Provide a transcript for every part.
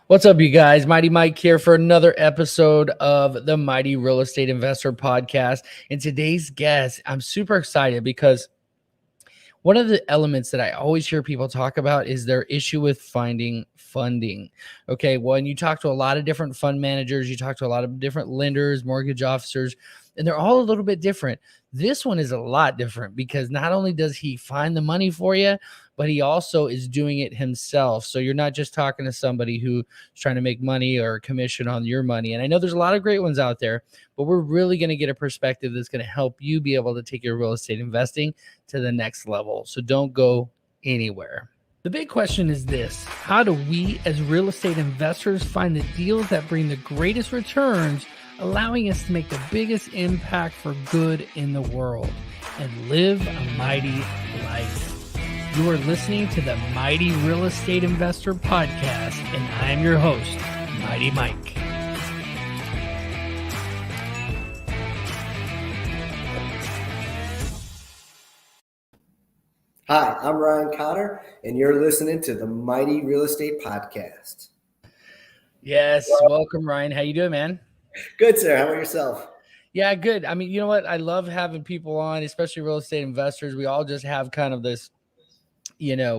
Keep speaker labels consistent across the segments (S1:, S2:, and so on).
S1: What's up, you guys? Mighty Mike here for another episode of the Mighty Real Estate Investor Podcast. And today's guest, I'm super excited because one of the elements that I always hear people talk about is their issue with finding funding. Okay, when you talk to a lot of different fund managers, you talk to a lot of different lenders, mortgage officers, and they're all a little bit different. This one is a lot different because not only does he find the money for you, but he also is doing it himself. So you're not just talking to somebody who's trying to make money or commission on your money. And I know there's a lot of great ones out there, but we're really going to get a perspective that's going to help you be able to take your real estate investing to the next level. So don't go anywhere. The big question is this: how do we as real estate investors find the deals that bring the greatest returns, allowing us to make the biggest impact for good in the world and live a mighty life? You are listening to the Mighty Real Estate Investor Podcast, and I am your host, Mighty Mike.
S2: Hi, I'm Ryan Cotter, and you're listening to the Mighty Real Estate Podcast.
S1: Yes, welcome, Ryan. How you doing, man?
S2: Good, sir. How about yourself?
S1: Yeah, good. I mean, you know what? I love having people on, especially real estate investors. We all just have kind of this,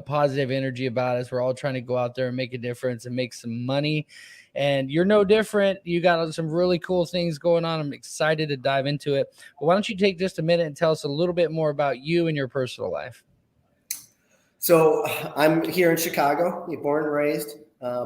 S1: positive energy about us. We're all trying to go out there and make a difference and make some money. And you're no different. You got some really cool things going on. I'm excited to dive into it. But why don't you take just a minute and tell us a little bit more about you and your personal life?
S2: So I'm here in Chicago, born and raised,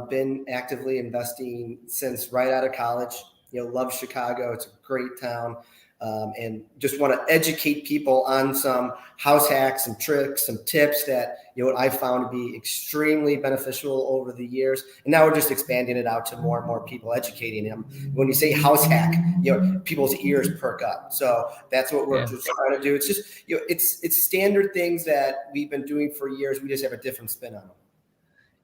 S2: been actively investing since right out of college. Love Chicago. It's a great town. And just want to educate people on some house hacks, some tricks, some tips that, what I found to be extremely beneficial over the years. And now we're just expanding it out to more and more people, educating them. When you say house hack, people's ears perk up. So that's what we're just trying to do. It's just, it's standard things that we've been doing for years. We just have a different spin on them.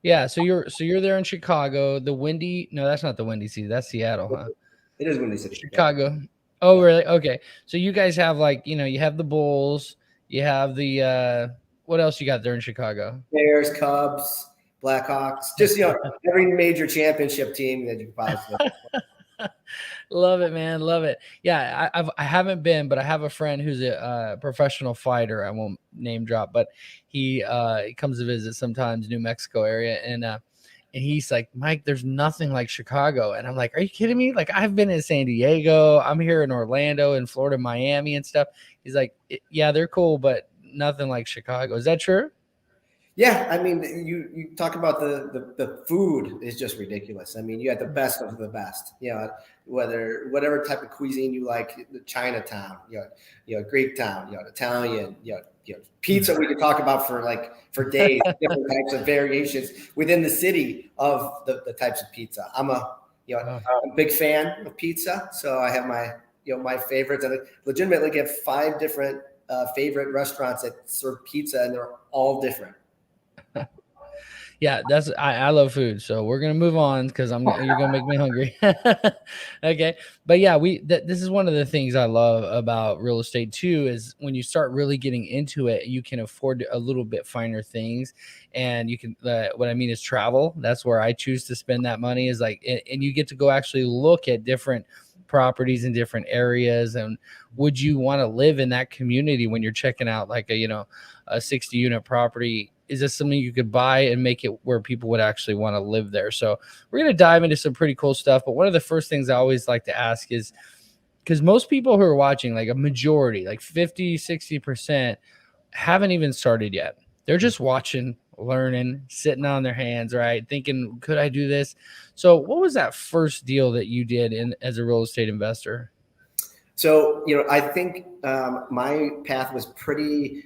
S1: Yeah. So you're there in Chicago, no, that's not the Windy City. That's Seattle, huh?
S2: It is Windy City.
S1: Chicago. Yeah. Oh, really? Okay. So you guys have you have the Bulls, you have the, what else you got there in Chicago?
S2: Bears, Cubs, Blackhawks, just, every major championship team that you could possibly.
S1: Love it, man. Love it. Yeah. I haven't been, but I have a friend who's a professional fighter. I won't name drop, but he comes to visit sometimes New Mexico area. And he's like, Mike, there's nothing like Chicago. And I'm like, are you kidding me? Like, I've been in San Diego. I'm here in Orlando and Florida, Miami and stuff. He's like, yeah, they're cool, but nothing like Chicago. Is that true?
S2: Yeah. I mean, you talk about the food is just ridiculous. I mean, you have the best of the best, whatever type of cuisine you like, the Chinatown, Greek town, Italian, pizza we could talk about for days, different types of variations within the city of the types of pizza. I'm a big fan of pizza. So I have my favorites, and I legitimately get 5 different favorite restaurants that serve pizza, and they're all different.
S1: Yeah, I love food, so we're gonna move on because you're gonna make me hungry. Okay, but yeah, this is one of the things I love about real estate too, is when you start really getting into it, you can afford a little bit finer things, and you can. What I mean is travel. That's where I choose to spend that money. Is and you get to go actually look at different properties in different areas, and would you want to live in that community when you're checking out a 60 unit property? Is this something you could buy and make it where people would actually want to live there? So we're going to dive into some pretty cool stuff. But one of the first things I always like to ask is, because most people who are watching, like a majority, like 50, 60%, haven't even started yet. They're just watching, learning, sitting on their hands, right? Thinking, could I do this? So what was that first deal that you did as a real estate investor?
S2: So, I think my path was pretty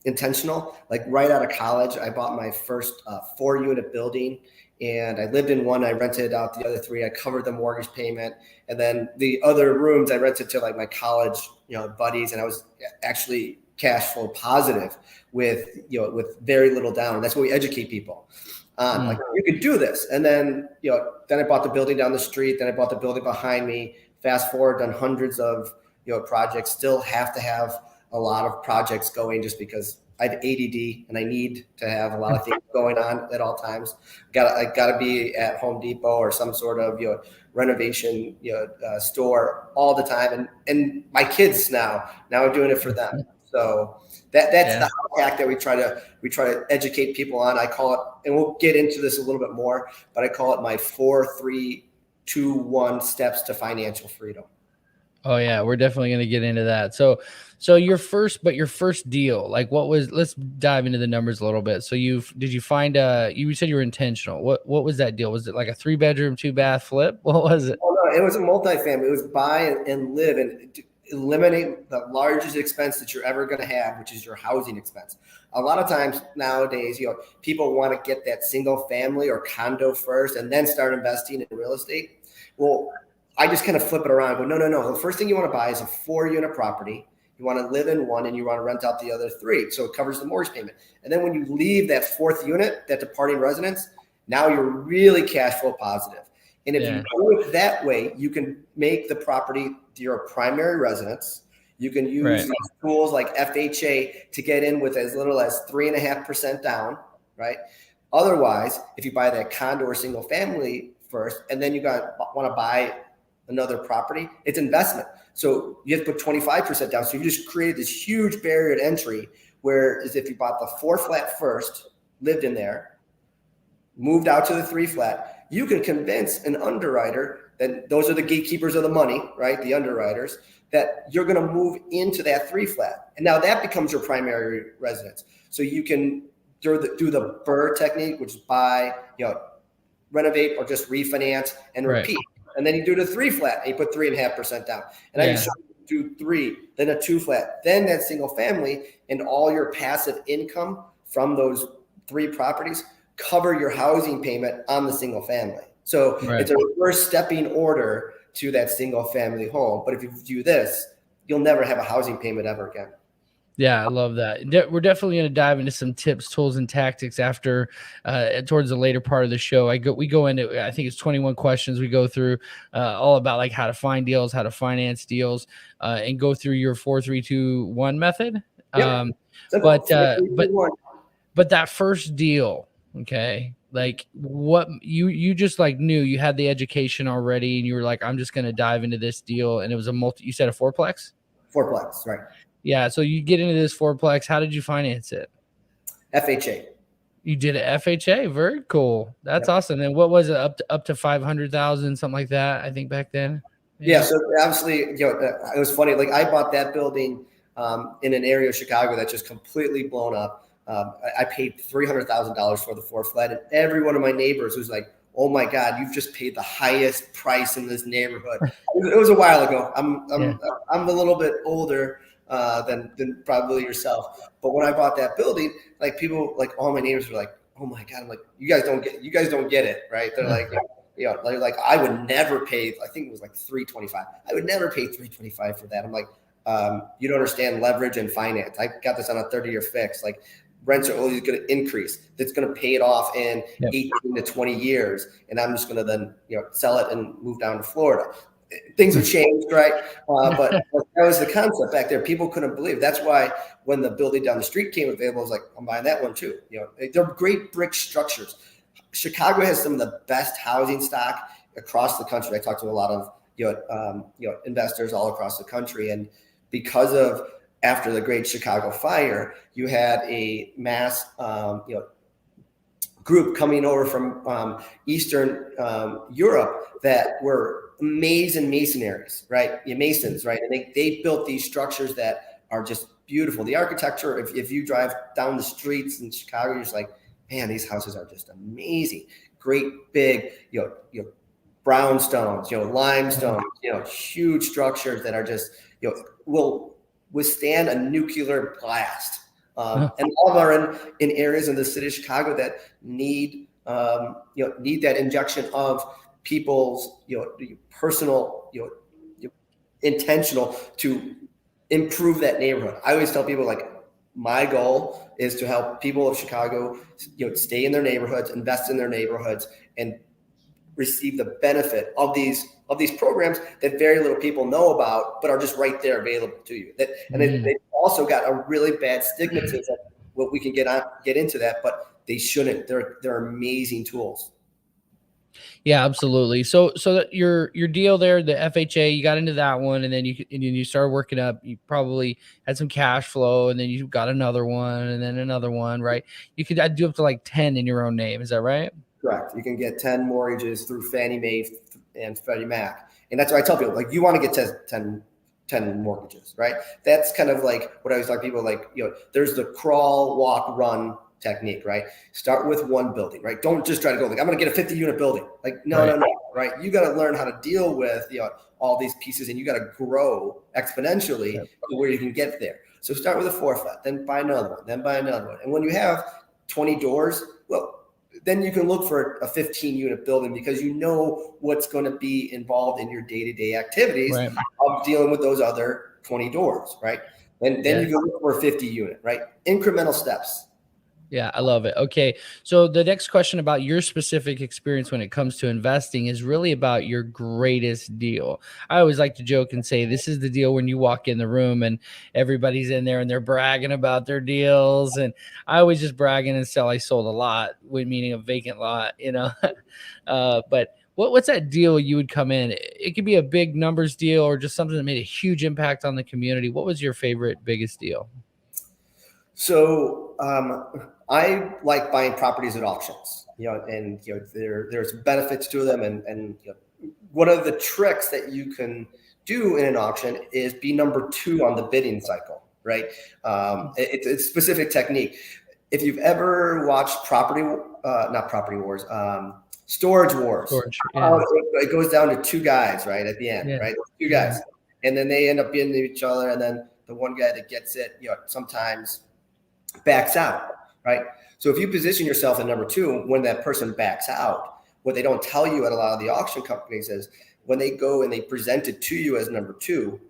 S2: intentional. Like right out of college, I bought my first 4-unit building, and I lived in one. I rented out the other 3. I covered the mortgage payment, and then the other rooms I rented to my college, buddies, and I was actually cash flow positive with very little down. And that's what we educate people on. Like, you could do this. And then, then I bought the building down the street. Then I bought the building behind me. Fast forward, done hundreds of projects. Still have to have a lot of projects going just because I have ADD and I need to have a lot of things going on at all times. I gotta be at Home Depot or some sort of renovation store all the time. And my kids now I'm doing it for them. So that's the hack that we try to educate people on. I call it, and we'll get into this a little bit more, but I call it my 4, 3, 2, 1 steps to financial freedom.
S1: Oh yeah, we're definitely going to get into that. So your first deal, like let's dive into the numbers a little bit. So you find you said you were intentional. What was that deal? Was it like a 3-bedroom, 2-bath flip? What was it?
S2: Oh no, it was a multifamily. It was buy and live and eliminate the largest expense that you're ever going to have, which is your housing expense. A lot of times nowadays, people want to get that single family or condo first and then start investing in real estate. Well, I just kind of flip it around. But no. The first thing you want to buy is a 4-unit property. You want to live in one and you want to rent out the other 3. So it covers the mortgage payment. And then when you leave that 4th unit, that departing residence, now you're really cash flow positive. And if you do it that way, you can make the property your primary residence. You can use tools like FHA to get in with as little as 3.5% down, right? Otherwise, if you buy that condo or single family first, and then you want to buy another property, it's investment. So you have to put 25% down. So you just created this huge barrier to entry, whereas if you bought the 4 flat first, lived in there, moved out to the 3 flat, you can convince an underwriter that those are the gatekeepers of the money, right? The underwriters, that you're going to move into that 3 flat. And now that becomes your primary residence. So you can do the BRRRR technique, which is buy, renovate, or just refinance and repeat. And then you do the 3 flat and you put 3.5% down. And I just do 3, then a 2 flat, then that single family, and all your passive income from those 3 properties cover your housing payment on the single family. So it's a reverse stepping order to that single family home. But if you do this, you'll never have a housing payment ever again.
S1: Yeah, I love that. We're definitely going to dive into some tips, tools, and tactics after towards the later part of the show. We go into, I think it's 21 questions. We go through all about like how to find deals, how to finance deals, and go through your 4, 3, 2, 1 method.
S2: Yep.
S1: But that first deal, okay, like what you just like knew you had the education already, and you were like, I'm just going to dive into this deal, and it was you said a 4-plex?
S2: 4-plex, right?
S1: Yeah, so you get into this 4-plex. How did you finance it?
S2: FHA.
S1: You did it FHA. Very cool. That's awesome. And what was it, up to 500,000, something like that? I think back then.
S2: Yeah. So obviously, it was funny. Like I bought that building in an area of Chicago that's just completely blown up. I paid $300,000 for the 4 flat, and every one of my neighbors was like, "Oh my God, you've just paid the highest price in this neighborhood." It was a while ago. I'm a little bit older than probably yourself. But when I bought that building, like people, like all my neighbors were like, "Oh my God!" I'm like, "You guys don't get it, right?" They're like, like I would never pay. I think it was like $325. I would never pay $325 for that. I'm like, you don't understand leverage and finance. I got this on a 30-year fix. Like rents are always going to increase. That's going to pay it off in 18 to 20 years, and I'm just going to then sell it and move down to Florida. Things have changed, right? But that was the concept back there. People couldn't believe. That's why when the building down the street came available, I was like, I'm buying that one too. They're great brick structures. Chicago has some of the best housing stock across the country. I talked to a lot of investors all across the country, and because of after the Great Chicago Fire, you had a mass group coming over from Eastern Europe that were amazing masonaries, right? Masons, right? And they built these structures that are just beautiful. The architecture, if you drive down the streets in Chicago, you're just like, man, these houses are just amazing. Great big, brownstones, limestone, huge structures that are just, will withstand a nuclear blast. And all of them are in areas in the city of Chicago that need that injection of people's, personal, intentional to improve that neighborhood. I always tell people, like, my goal is to help people of Chicago, stay in their neighborhoods, invest in their neighborhoods, and receive the benefit of these programs that very little people know about, but are just right there available to you. And they've also got a really bad stigmatism Well, we can get into that, but they shouldn't. They're amazing tools.
S1: Yeah, absolutely. So that your deal there, the FHA, you got into that one, and then you started working up. You probably had some cash flow, and then you got another one, and then another one, right? You could do up to like 10 in your own name. Is that right?
S2: Correct. You can get 10 mortgages through Fannie Mae and Freddie Mac. And that's what I tell people, like, you want to get 10 mortgages, right? That's kind of like what I always tell people, like, there's the crawl, walk, run technique, right? Start with one building, right? Don't just try to go like, I'm going to get a 50 unit building. Like, no, right? You got to learn how to deal with, all these pieces, and you got to grow exponentially to where you can get there. So start with a 4-5, then buy another one, then buy another one. And when you have 20 doors, well, then you can look for a 15 unit building, because you know what's going to be involved in your day-to-day activities of dealing with those other 20 doors, right? And then you can look for a 50 unit, right? Incremental steps.
S1: Yeah, I love it. Okay. So the next question about your specific experience when it comes to investing is really about your greatest deal. I always like to joke and say this is the deal when you walk in the room and everybody's in there and they're bragging about their deals. And I always just bragging and sell I sold a lot, meaning a vacant lot, but what's that deal you would come in? It could be a big numbers deal or just something that made a huge impact on the community. What was your favorite, biggest deal?
S2: So I like buying properties at auctions, and there's benefits to them, and one of the tricks that you can do in an auction is be number 2 on the bidding cycle, right? It's a specific technique. If you've ever watched not Property Wars, Storage Wars, it goes down to 2 guys, right, at the end, right? 2 guys, and then they end up beating each other, and then the one guy that gets it, sometimes backs out, right? So if you position yourself at number 2, when that person backs out, what they don't tell you at a lot of the auction companies is when they go and they present it to you as number 2,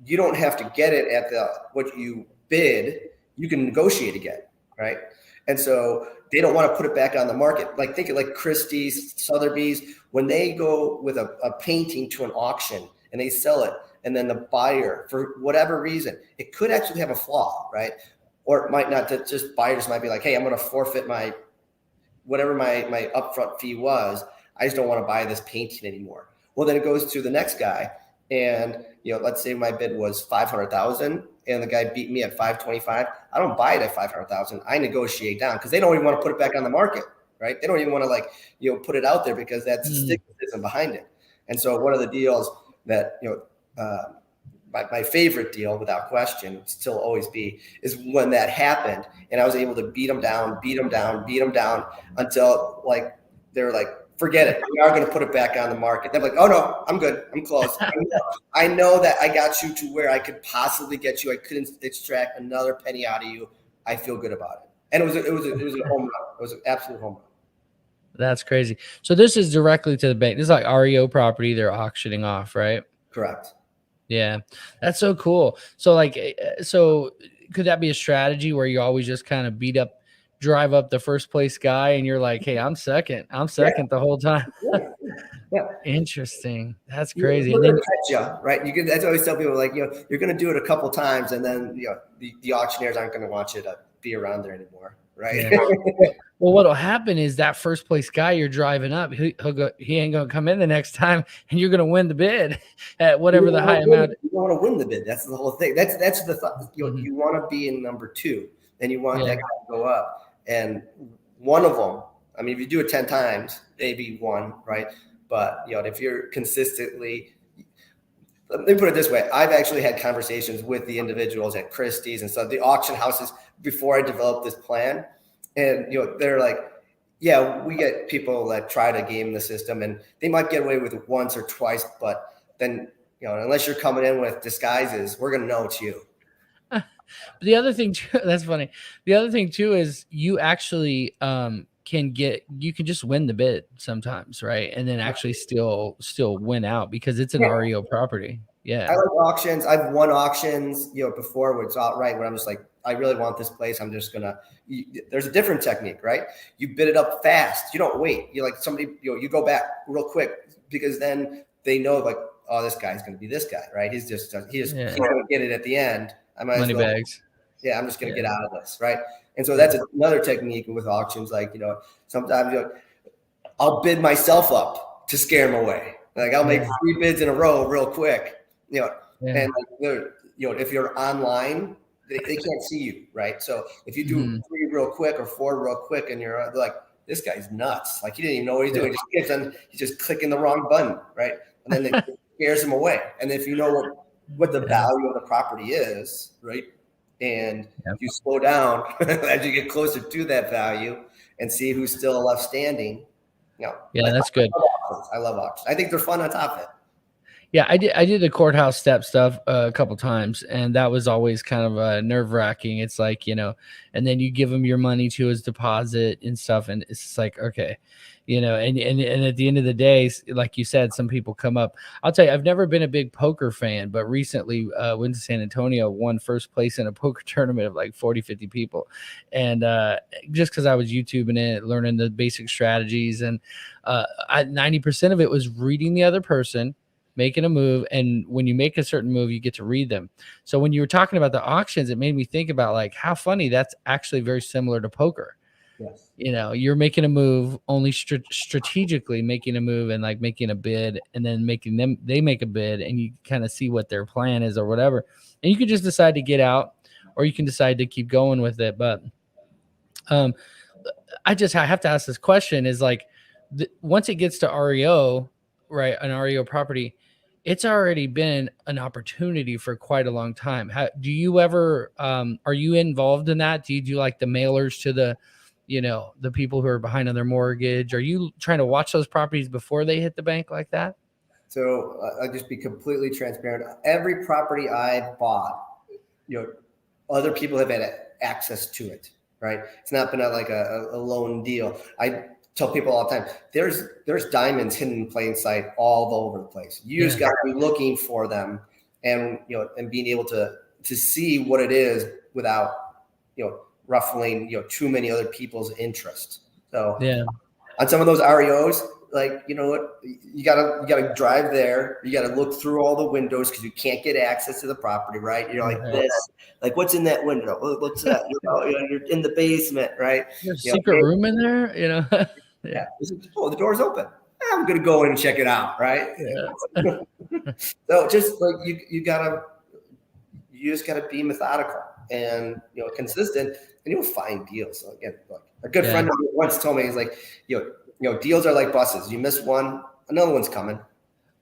S2: you don't have to get it at what you bid. You can negotiate again, right? And so they don't want to put it back on the market. Like, think of like Christie's, Sotheby's, when they go with a painting to an auction and they sell it, and then the buyer, for whatever reason, it could actually have a flaw, right? Or it might not. Just buyers might be like, hey, I'm going to forfeit my upfront fee was. I just don't want to buy this painting anymore. Well, then it goes to the next guy, and let's say my bid was 500,000, and the guy beat me at 525. I don't buy it at 500,000. I negotiate down, because they don't even want to put it back on the market, right? They don't even want to put it out there, because that's stigmatism behind it. And so one of the deals that my favorite deal, without question, still always be, is when that happened and I was able to beat them down until they're like, forget it, we are going to put it back on the market. They're like, oh no, I'm good, I'm close. I know that I got you to where I could possibly get you. I couldn't extract another penny out of you. I feel good about it. And it was a home run. It was an absolute home run.
S1: That's crazy. So this is directly to the bank. This is like REO property they're auctioning off, right?
S2: Correct.
S1: Yeah, that's so cool. So so could that be a strategy where you always just kind of drive up the first place guy, and you're like, hey, I'm second the whole time?
S2: Yeah.
S1: Interesting. That's crazy. And then,
S2: right? You can. That's always tell people, like, you're going to do it a couple times, and then the auctioneers aren't going to want you to be around there anymore, right?
S1: Yeah. Well, what'll happen is that first place guy you're driving up, he ain't gonna come in the next time, and you're gonna win the bid at whatever the high amount.
S2: You don't want to win the bid. That's the whole thing. That's the thought. You want to be in number 2, and you want that guy to go up. And one of them, I mean, if you do it 10 times, maybe 1, right? But if you're consistently, let me put it this way: I've actually had conversations with the individuals at Christie's and stuff, the auction houses, before I developed this plan. And they're like, yeah, we get people that try to game the system, and they might get away with it once or twice, but then unless you're coming in with disguises, we're gonna know it's you.
S1: The other thing too, that's funny. The other thing too is you actually you can just win the bid sometimes, right? And then actually still win out because it's an REO property. Yeah,
S2: I like auctions. I've won auctions, before, where it's outright, where I'm just like, I really want this place. I'm just gonna. There's a different technique, right? You bid it up fast. You don't wait. You like somebody. You go back real quick, because then they know, like, oh, this guy's gonna be this guy, right? He's gonna get it at the end. I might
S1: money bags.
S2: Yeah, I'm just gonna get out of this, right? And so that's another technique with auctions. Like, sometimes I'll bid myself up to scare them away. Like I'll make 3 bids in a row real quick, and if you're online, they can't see you, right? So if you do 3 real quick or 4 real quick, and you're like, this guy's nuts. Like he didn't even know what he's doing. He's just clicking the wrong button, right? And then it scares him away. And if you know what the value of the property is, right? And if you slow down as you get closer to that value and see who's still left standing,
S1: that's good.
S2: I love auctions. I think they're fun on top of it.
S1: Yeah, I did the courthouse step stuff a couple times, and that was always kind of nerve wracking. It's like, and then you give them your money to his deposit and stuff, and it's like, okay, and at the end of the day, like you said, some people come up. I'll tell you, I've never been a big poker fan, but recently went to San Antonio, won first place in a poker tournament of like 40, 50 people. And just because I was YouTubing it, learning the basic strategies, and 90% of it was reading the other person, making a move. And when you make a certain move, you get to read them. So when you were talking about the auctions, it made me think about like how funny that's actually very similar to poker.
S2: Yes.
S1: You're making a move, only strategically making a move and like making a bid, and then they make a bid, and you kind of see what their plan is or whatever. And you can just decide to get out, or you can decide to keep going with it. But I have to ask this question is like, once it gets to REO, right, an REO property, it's already been an opportunity for quite a long time. Do you ever, are you involved in that? Do you do like the mailers to the people who are behind on their mortgage? Are you trying to watch those properties before they hit the bank like that?
S2: So I'll just be completely transparent. Every property I bought, other people have had access to it, right? It's not been like a loan deal. I tell people all the time, there's diamonds hidden in plain sight all over the place. You just got to be looking for them, and and being able to see what it is without ruffling too many other people's interest. So on some of those REOs, like you gotta drive there. You gotta look through all the windows because you can't get access to the property, right? Like this, like what's in that window? What's that? You're in the basement, right?
S1: There's a secret room in there,
S2: Yeah. Oh, the door's open. I'm gonna go in and check it out, right? Yeah. So just like you just gotta be methodical and consistent, and you'll find deals. So again, like a good friend of mine once told me, he's like, deals are like buses. You miss one, another one's coming.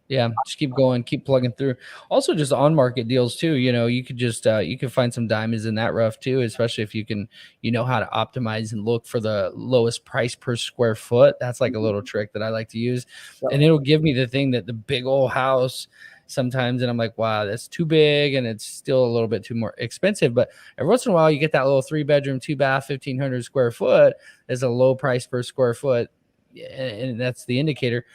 S1: Yeah, just keep going, keep plugging through. Also, just on market deals too. You could just you can find some diamonds in that rough too, especially if you can, how to optimize and look for the lowest price per square foot. That's like a little trick that I like to use, and it'll give me the thing that the big old house sometimes, and I'm like, wow, that's too big, and it's still a little bit too more expensive. But every once in a while, you get that little 3-bedroom, 2-bath, 1,500 square foot is a low price per square foot, and that's the indicator.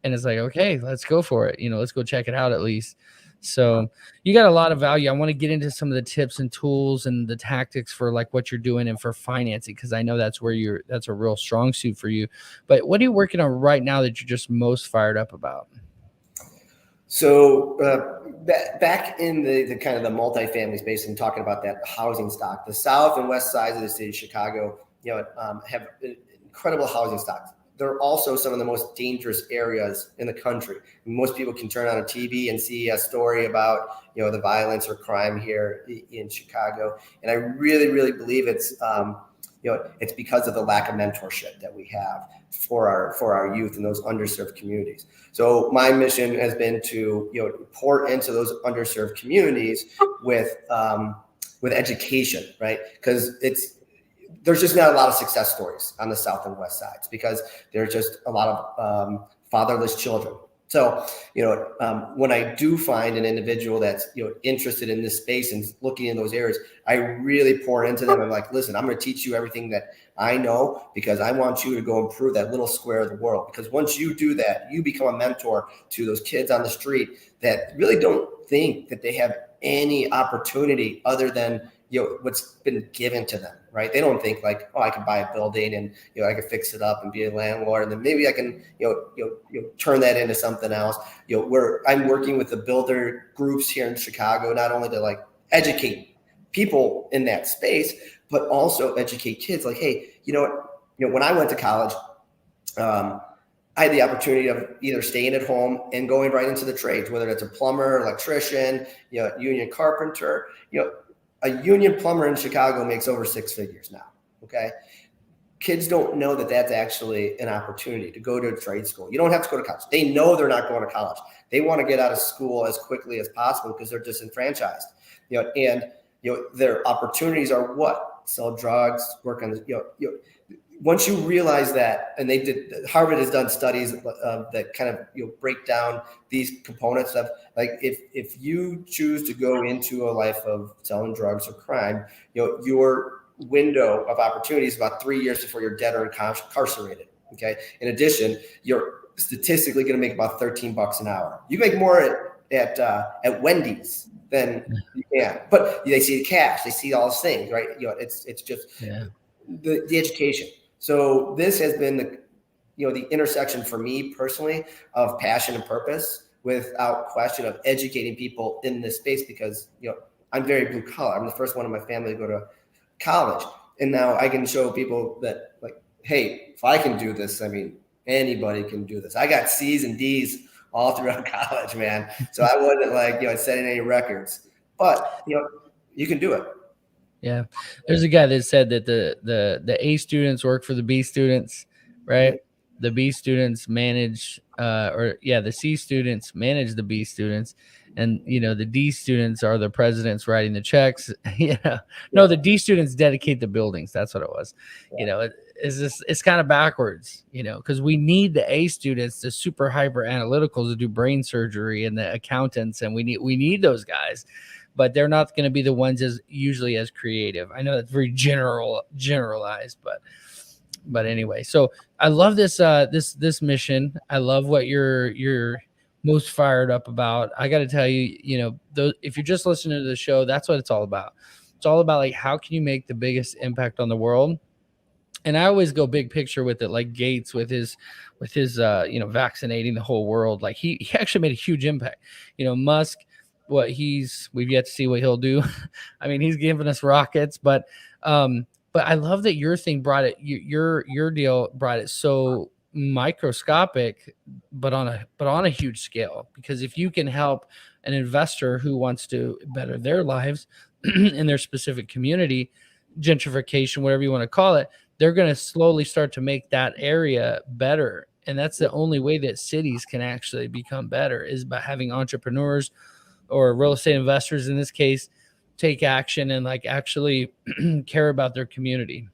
S1: And it's like, okay, let's go for it. Let's go check it out at least. So you got a lot of value. I want to get into some of the tips and tools and the tactics for like what you're doing and for financing, because I know that's a real strong suit for you. But what are you working on right now that you're just most fired up about?
S2: So back in the kind of the multifamily space and talking about that housing stock, the south and west sides of the city of Chicago, have incredible housing stocks. They're also some of the most dangerous areas in the country. Most people can turn on a TV and see a story about, the violence or crime here in Chicago. And I really, really believe it's because of the lack of mentorship that we have for our youth in those underserved communities. So my mission has been to, pour into those underserved communities with education, right? Because there's just not a lot of success stories on the south and west sides because there's just a lot of fatherless children. So, when I do find an individual that's, interested in this space and looking in those areas, I really pour into them. I'm like, listen, I'm going to teach you everything that I know because I want you to go improve that little square of the world. Because once you do that, you become a mentor to those kids on the street that really don't think that they have any opportunity other than, what's been given to them, right? They don't think like, oh, I can buy a building and, I can fix it up and be a landlord. And then maybe I can, turn that into something else. Where I'm working with the builder groups here in Chicago, not only to like educate people in that space, but also educate kids like, hey, you know what, when I went to college, um, I had the opportunity of either staying at home and going right into the trades, whether it's a plumber, electrician, union carpenter. A union plumber in Chicago makes over six figures now. Okay. Kids don't know that that's actually an opportunity to go to a trade school. You don't have to go to college. They know they're not going to college. They want to get out of school as quickly as possible because they're disenfranchised. And their opportunities are what? Sell drugs, work on once you realize that, and Harvard has done studies that kind of break down these components of, like, if you choose to go into a life of selling drugs or crime, your window of opportunity is about 3 years before you're dead or incarcerated. Okay. In addition, you're statistically going to make about $13 an hour. You make more at Wendy's than you can, but they see the cash, they see all those things, right? It's just the education. So this has been the intersection for me personally of passion and purpose, without question, of educating people in this space, because I'm very blue collar. I'm the first one in my family to go to college, and now I can show people that, like, hey, if I can do this, I mean, anybody can do this. I got C's and D's all throughout college, man. So I wasn't setting any records, but you can do it.
S1: Yeah. There's a guy that said that the A students work for the B students, right? The B students manage the C students manage the B students, and the D students are the presidents writing the checks. No, the D students dedicate the buildings. That's what it was. It's kind of backwards, because we need the A students, the super hyper analyticals, to do brain surgery, and the accountants, and we need those guys, but they're not going to be the ones usually as creative. I know that's very generalized, but anyway. So I love this this mission. I love what you're most fired up about. I got to tell you, if you're just listening to the show, that's what it's all about. It's all about, like, how can you make the biggest impact on the world? And I always go big picture with it, like Gates with his vaccinating the whole world. Like he actually made a huge impact. Musk, we've yet to see what he'll do. I mean, he's giving us rockets, but I love that your thing brought it, your deal brought it so microscopic, but on a huge scale. Because if you can help an investor who wants to better their lives in their specific community, gentrification, whatever you want to call it, they're going to slowly start to make that area better. And that's the only way that cities can actually become better, is by having entrepreneurs or real estate investors, in this case, take action and actually care about their community.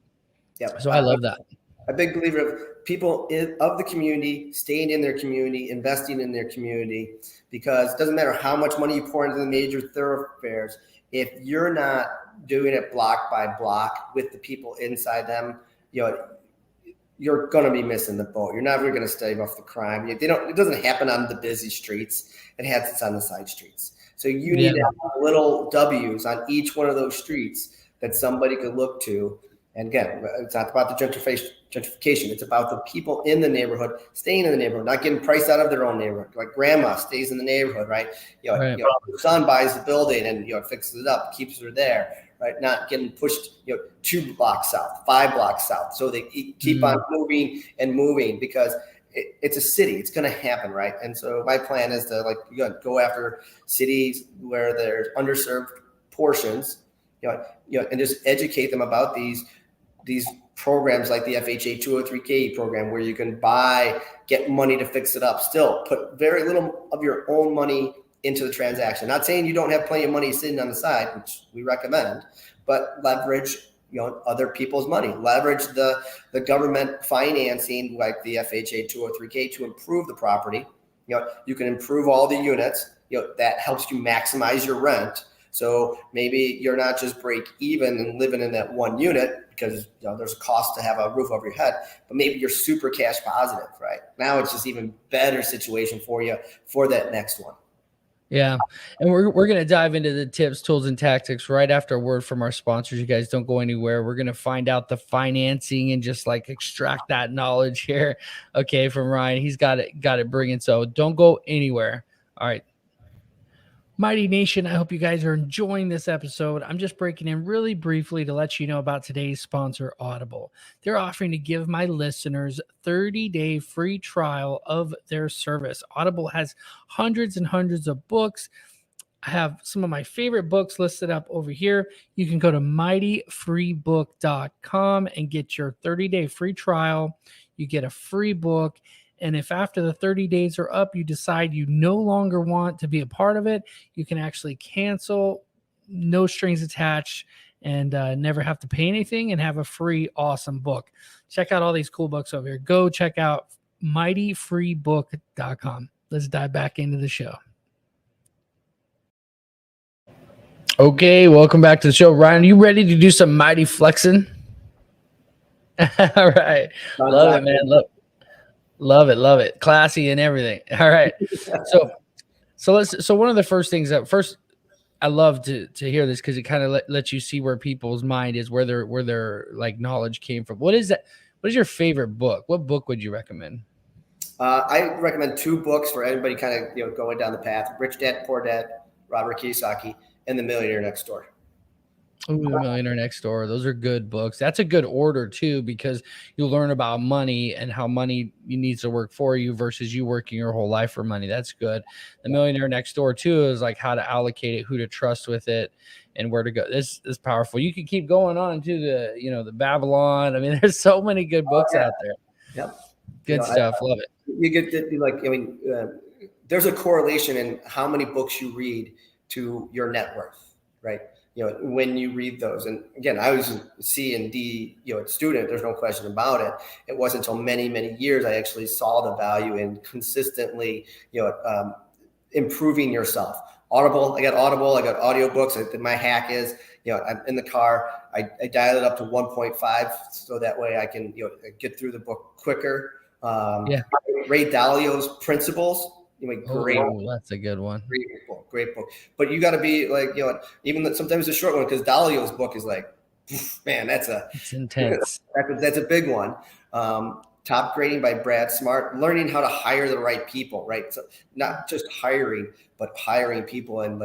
S2: Yeah.
S1: So I love that.
S2: A big believer of people of the community, staying in their community, investing in their community, because it doesn't matter how much money you pour into the major thoroughfares. If you're not doing it block by block with the people inside them, you're going to be missing the boat. You're never going to stave off the crime. It doesn't happen on the busy streets. It's on the side streets. So you need to have little W's on each one of those streets that somebody could look to. And again, it's not about the gentrification. It's about the people in the neighborhood staying in the neighborhood, not getting priced out of their own neighborhood. Like grandma stays in the neighborhood, right? Her son buys the building and fixes it up, keeps her there, right? Not getting pushed 2 blocks south, 5 blocks south. So they keep on moving and moving, because it's a city. It's going to happen, right? And so my plan is to go after cities where there's underserved portions, and just educate them about these programs like the FHA 203K program, where you can get money to fix it up. Still put very little of your own money into the transaction. Not saying you don't have plenty of money sitting on the side, which we recommend, but leverage other people's money. Leverage the government financing like the FHA 203K to improve the property. You can improve all the units. That helps you maximize your rent. So maybe you're not just break even and living in that one unit, because there's a cost to have a roof over your head, but maybe you're super cash positive, right? Now it's just even better situation for you for that next one.
S1: Yeah. And we're going to dive into the tips, tools, and tactics right after a word from our sponsors. You guys don't go anywhere. We're going to find out the financing and just extract that knowledge here. Okay. From Ryan. He's got it bringing. So don't go anywhere. All right. Mighty Nation, I hope you guys are enjoying this episode. I'm just breaking in really briefly to let you know about today's sponsor, Audible. They're offering to give my listeners 30-day free trial of their service. Audible has hundreds and hundreds of books. I have some of my favorite books listed up over here. You can go to mightyfreebook.com and get your 30-day free trial. You get a free book. And if after the 30 days are up, you decide you no longer want to be a part of it, you can actually cancel, no strings attached, and never have to pay anything and have a free, awesome book. Check out all these cool books over here. Go check out mightyfreebook.com. Let's dive back into the show. Okay, welcome back to the show. Ryan, are you ready to do some mighty flexing? All right. Love it, man. Love it. Classy and everything. All right. So one of the first things that I love to hear this because it kind of lets you see where people's mind is, where their like knowledge came from. What is that? What is your favorite book? What book would you recommend?
S2: I recommend two books for anybody kind of going down the path: Rich Dad Poor Dad, Robert Kiyosaki, and The Millionaire Next Door.
S1: Ooh, The Millionaire Next Door. Those are good books. That's a good order too, because you learn about money and how money needs to work for you versus you working your whole life for money. That's good. The Millionaire Next Door too is like how to allocate it, who to trust with it, and where to go. This is powerful. You can keep going on to the Babylon. I mean, there's so many good books out there.
S2: Yep.
S1: Good stuff. Love it.
S2: You get there's a correlation in how many books you read to your net worth, right? When you read those. And again, I was a C and D, student. There's no question about it. It wasn't until many, many years I actually saw the value in consistently, improving yourself. I got audiobooks. My hack is, I'm in the car. I dial it up to 1.5 so that way I can, get through the book quicker. Ray Dalio's Principles.
S1: That's a good one.
S2: Great book. But you got to be like, even sometimes a short one, because Dalio's book is like, man, it's
S1: intense.
S2: That's a big one. Top Grading by Brad Smart. Learning how to hire the right people, right? So not just hiring, but hiring people and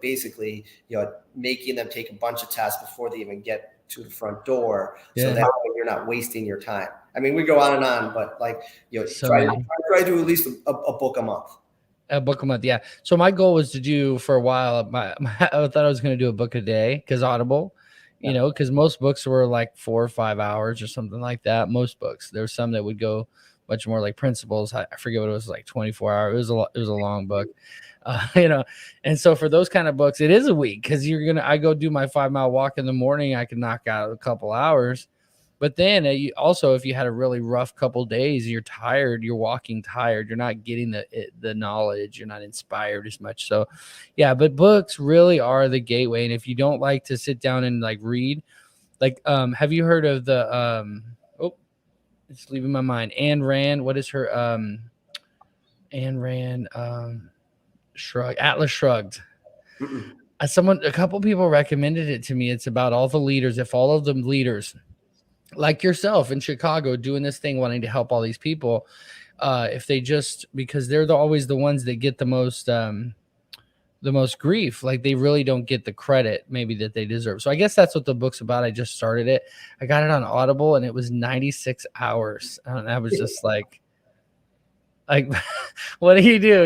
S2: basically, making them take a bunch of tests before they even get to the front door. So that way you're not wasting your time. I mean, we go on and on, but try to do at least a book a month.
S1: A book a month, yeah. So my goal was to do for a while. I thought I was going to do a book a day because Audible, because most books were like 4 or 5 hours or something like that. Most books. There were some that would go much more like Principles. I forget what it was, like 24 hours. It was a long book, And so for those kind of books, it is a week because I go do my 5-mile walk in the morning. I can knock out a couple hours. But then also, if you had a really rough couple days, you're tired, you're walking tired, you're not getting the knowledge, you're not inspired as much. So, yeah, but books really are the gateway. And if you don't like to sit down and like read, have you heard of it's leaving my mind. Ayn Rand. What is her? Ayn Rand. Atlas Shrugged. A couple people recommended it to me. It's about all the leaders. If all of them leaders, like yourself in Chicago, doing this thing, wanting to help all these people, if they because they're always the ones that get the most grief, like they really don't get the credit maybe that they deserve. So I guess that's what the book's about. I just started it. I got it on Audible and it was 96 hours. And I was just like, what do you do?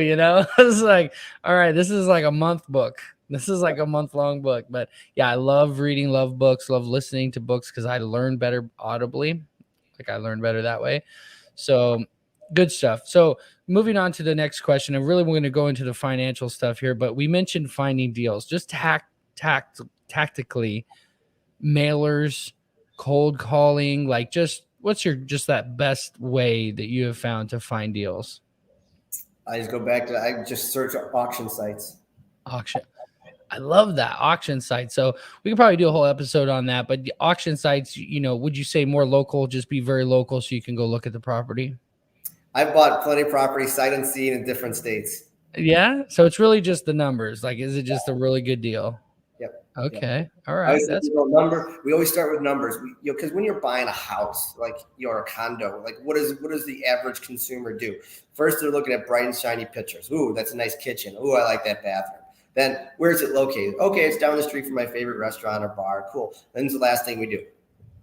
S1: It's like, all right, this is like a month book. This is like a month-long book. But yeah, I love reading, love books, love listening to books because I learn better audibly. Like I learn better that way. So good stuff. So moving on to the next question, and really we're going to go into the financial stuff here, but we mentioned finding deals, just tactically, mailers, cold calling, like what's that best way that you have found to find deals?
S2: I just search auction sites.
S1: I love that, auction sites. So we could probably do a whole episode on that, but the auction sites, would you say more local, just be very local so you can go look at the property?
S2: I've bought plenty of property sight unseen in different states.
S1: Yeah. So it's really just the numbers. Like, is it just a really good deal?
S2: Yep.
S1: Okay. Yep. All right.
S2: We always start with numbers. Because when you're buying a house, like a condo, like what does the average consumer do? First, they're looking at bright and shiny pictures. Ooh, that's a nice kitchen. Ooh, I like that bathroom. Then where's it located? Okay, it's down the street from my favorite restaurant or bar. Cool. Then's the last thing we do.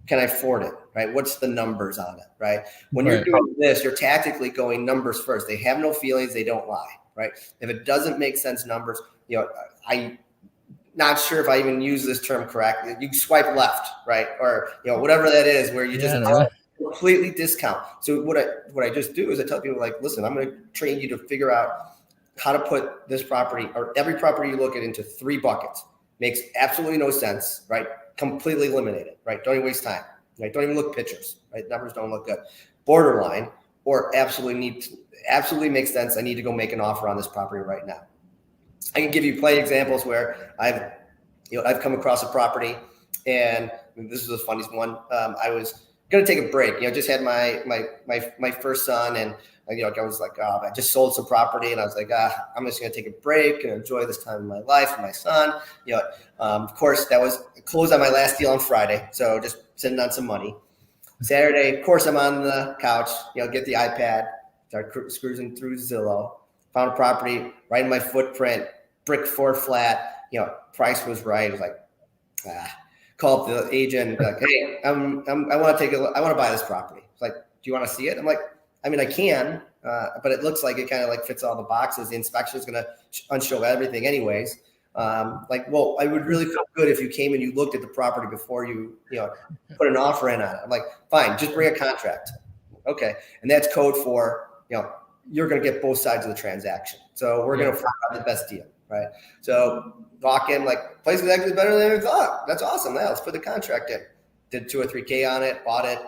S2: Can I afford it? Right? What's the numbers on it? Right? When you're doing this, you're tactically going numbers first. They have no feelings. They don't lie. Right? If it doesn't make sense, numbers. I not sure if I even use this term correctly. You swipe left, right? Or whatever that is, where you just completely discount. So what I just do is I tell people, like, listen, I'm going to train you to figure out how to put this property or every property you look at into 3 buckets. Makes absolutely no sense, right? Completely eliminate it, right? Don't even waste time, right? Don't even look pictures, right? Numbers don't look good. Borderline, or absolutely makes sense. I need to go make an offer on this property right now. I can give you plenty of examples where I've come across a property, and this is the funniest one. I was going to take a break. Just had my first son, and I was like, I just sold some property, and I was like, I'm just going to take a break and enjoy this time of my life with my son. Of course, that was closed on my last deal on Friday, so just sitting on some money. Saturday, of course, I'm on the couch. Get the iPad, start cruising through Zillow. Found a property right in my footprint, brick 4 flat. Price was right. I was like, called the agent, like, hey, I want to buy this property. It's like, do you want to see it? I'm like, I mean, I can, but it looks like it kind of like fits all the boxes. The inspection is going to unshow everything anyways. Well, I would really feel good if you came and you looked at the property before you put an offer in on it. I'm like, fine, just bring a contract. Okay. And that's code for, you're going to get both sides of the transaction. So we're going to find out the best deal. Right. So walk in, like, place is actually better than I thought. That's awesome. Yeah, let's put the contract in. Did 2 or 3K on it, bought it,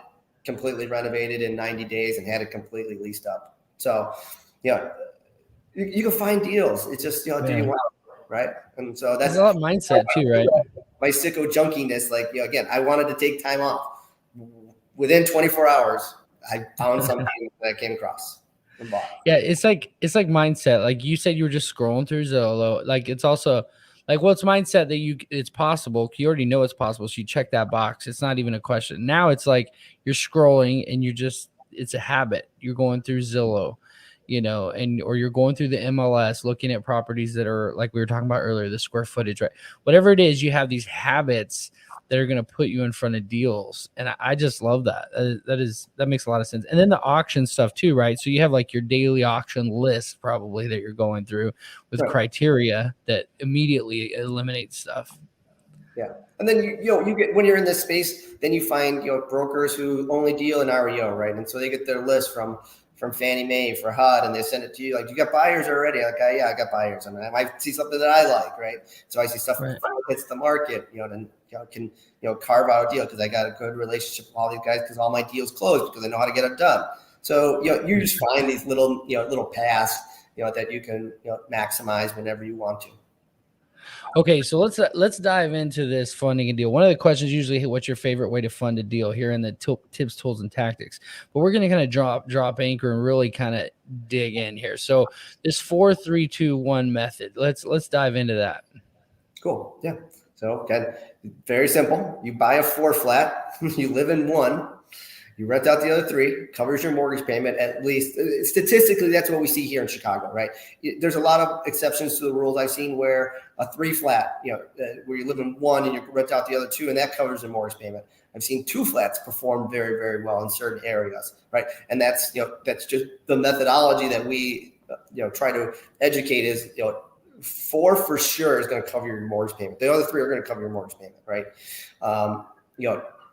S2: completely renovated in 90 days and had it completely leased up. So, you can find deals. It's just, do you want it, right? And so that's
S1: a lot of mindset too, right?
S2: My sicko junkiness, like, again, I wanted to take time off. Within 24 hours, I found something that I came across.
S1: Yeah, it's like mindset. Like you said, you were just scrolling through Zillow. Like, it's also like, what's mindset that it's possible. You already know it's possible, so you check that box. It's not even a question. Now it's like you're scrolling and it's a habit. You're going through Zillow, or you're going through the MLS, looking at properties that are, like we were talking about earlier, the square footage, right? Whatever it is, you have these habits that are going to put you in front of deals. And I just love that. That makes a lot of sense. And then the auction stuff too, right? So you have like your daily auction list probably that you're going through with criteria that immediately eliminates stuff.
S2: Yeah. And then you get, when you're in this space, then you find, brokers who only deal in REO, right? And so they get their list from Fannie Mae for HUD, and they send it to you. Like, you got buyers already? Like, yeah, I got buyers. I mean, I might see something that I like, right? So I see stuff that hits the market, then can carve out a deal because I got a good relationship with all these guys because all my deals close because I know how to get it done. So you just find these little paths that you can maximize whenever you want to.
S1: Okay, so let's dive into this funding a deal. One of the questions usually, what's your favorite way to fund a deal here in the tips, tools, and tactics? But we're going to kind of drop anchor and really kind of dig in here. So this 4-3-2-1 method. Let's dive into that.
S2: Cool. Yeah. So again, very simple. You buy a 4 flat. You live in 1. You rent out the other 3, covers your mortgage payment. At least statistically, that's what we see here in Chicago, right? There's a lot of exceptions to the rules. I've seen where a 3 flat, where you live in 1 and you rent out the other 2, and that covers your mortgage payment. I've seen 2 flats perform very, very well in certain areas, right? And that's just the methodology that we try to educate is 4 for sure is going to cover your mortgage payment. The other 3 are going to cover your mortgage payment, right?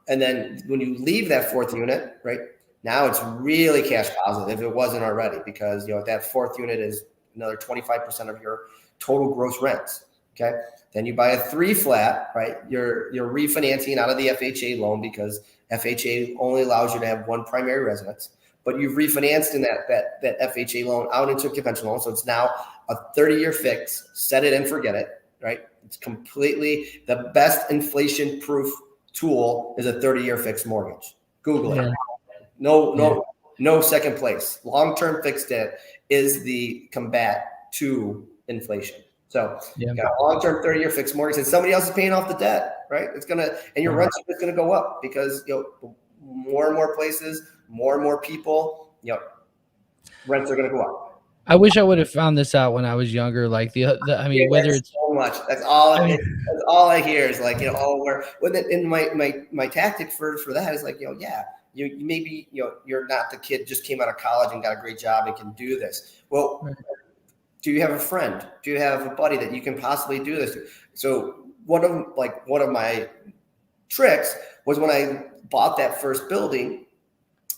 S2: And then when you leave that 4th unit, right, now it's really cash positive if it wasn't already, because that 4th unit is another 25% of your total gross rents. Okay. Then you buy a 3 flat, right? You're refinancing out of the FHA loan because FHA only allows you to have 1 primary residence, but you've refinanced in that FHA loan out into a conventional loan. So it's now a 30-year fix, set it and forget it, right? It's completely the best inflation proof tool is a 30-year fixed mortgage. Google it. No second place. Long-term fixed debt is the combat to inflation. So you got a long-term 30-year fixed mortgage, and somebody else is paying off the debt, right? And your rents are going to go up because more and more places, more and more people, rents are going to go up.
S1: I wish I would have found this out when I was younger. Like I
S2: Yeah,
S1: mean, whether
S2: that's
S1: it's,
S2: so much. That's all.
S1: I mean,
S2: That's all I hear is like, oh, where. When in my tactic for that is like, yeah, you maybe you're not the kid just came out of college and got a great job and can do this. Well, do you have a friend? Do you have a buddy that you can possibly do this to? So one of my tricks was when I bought that first building,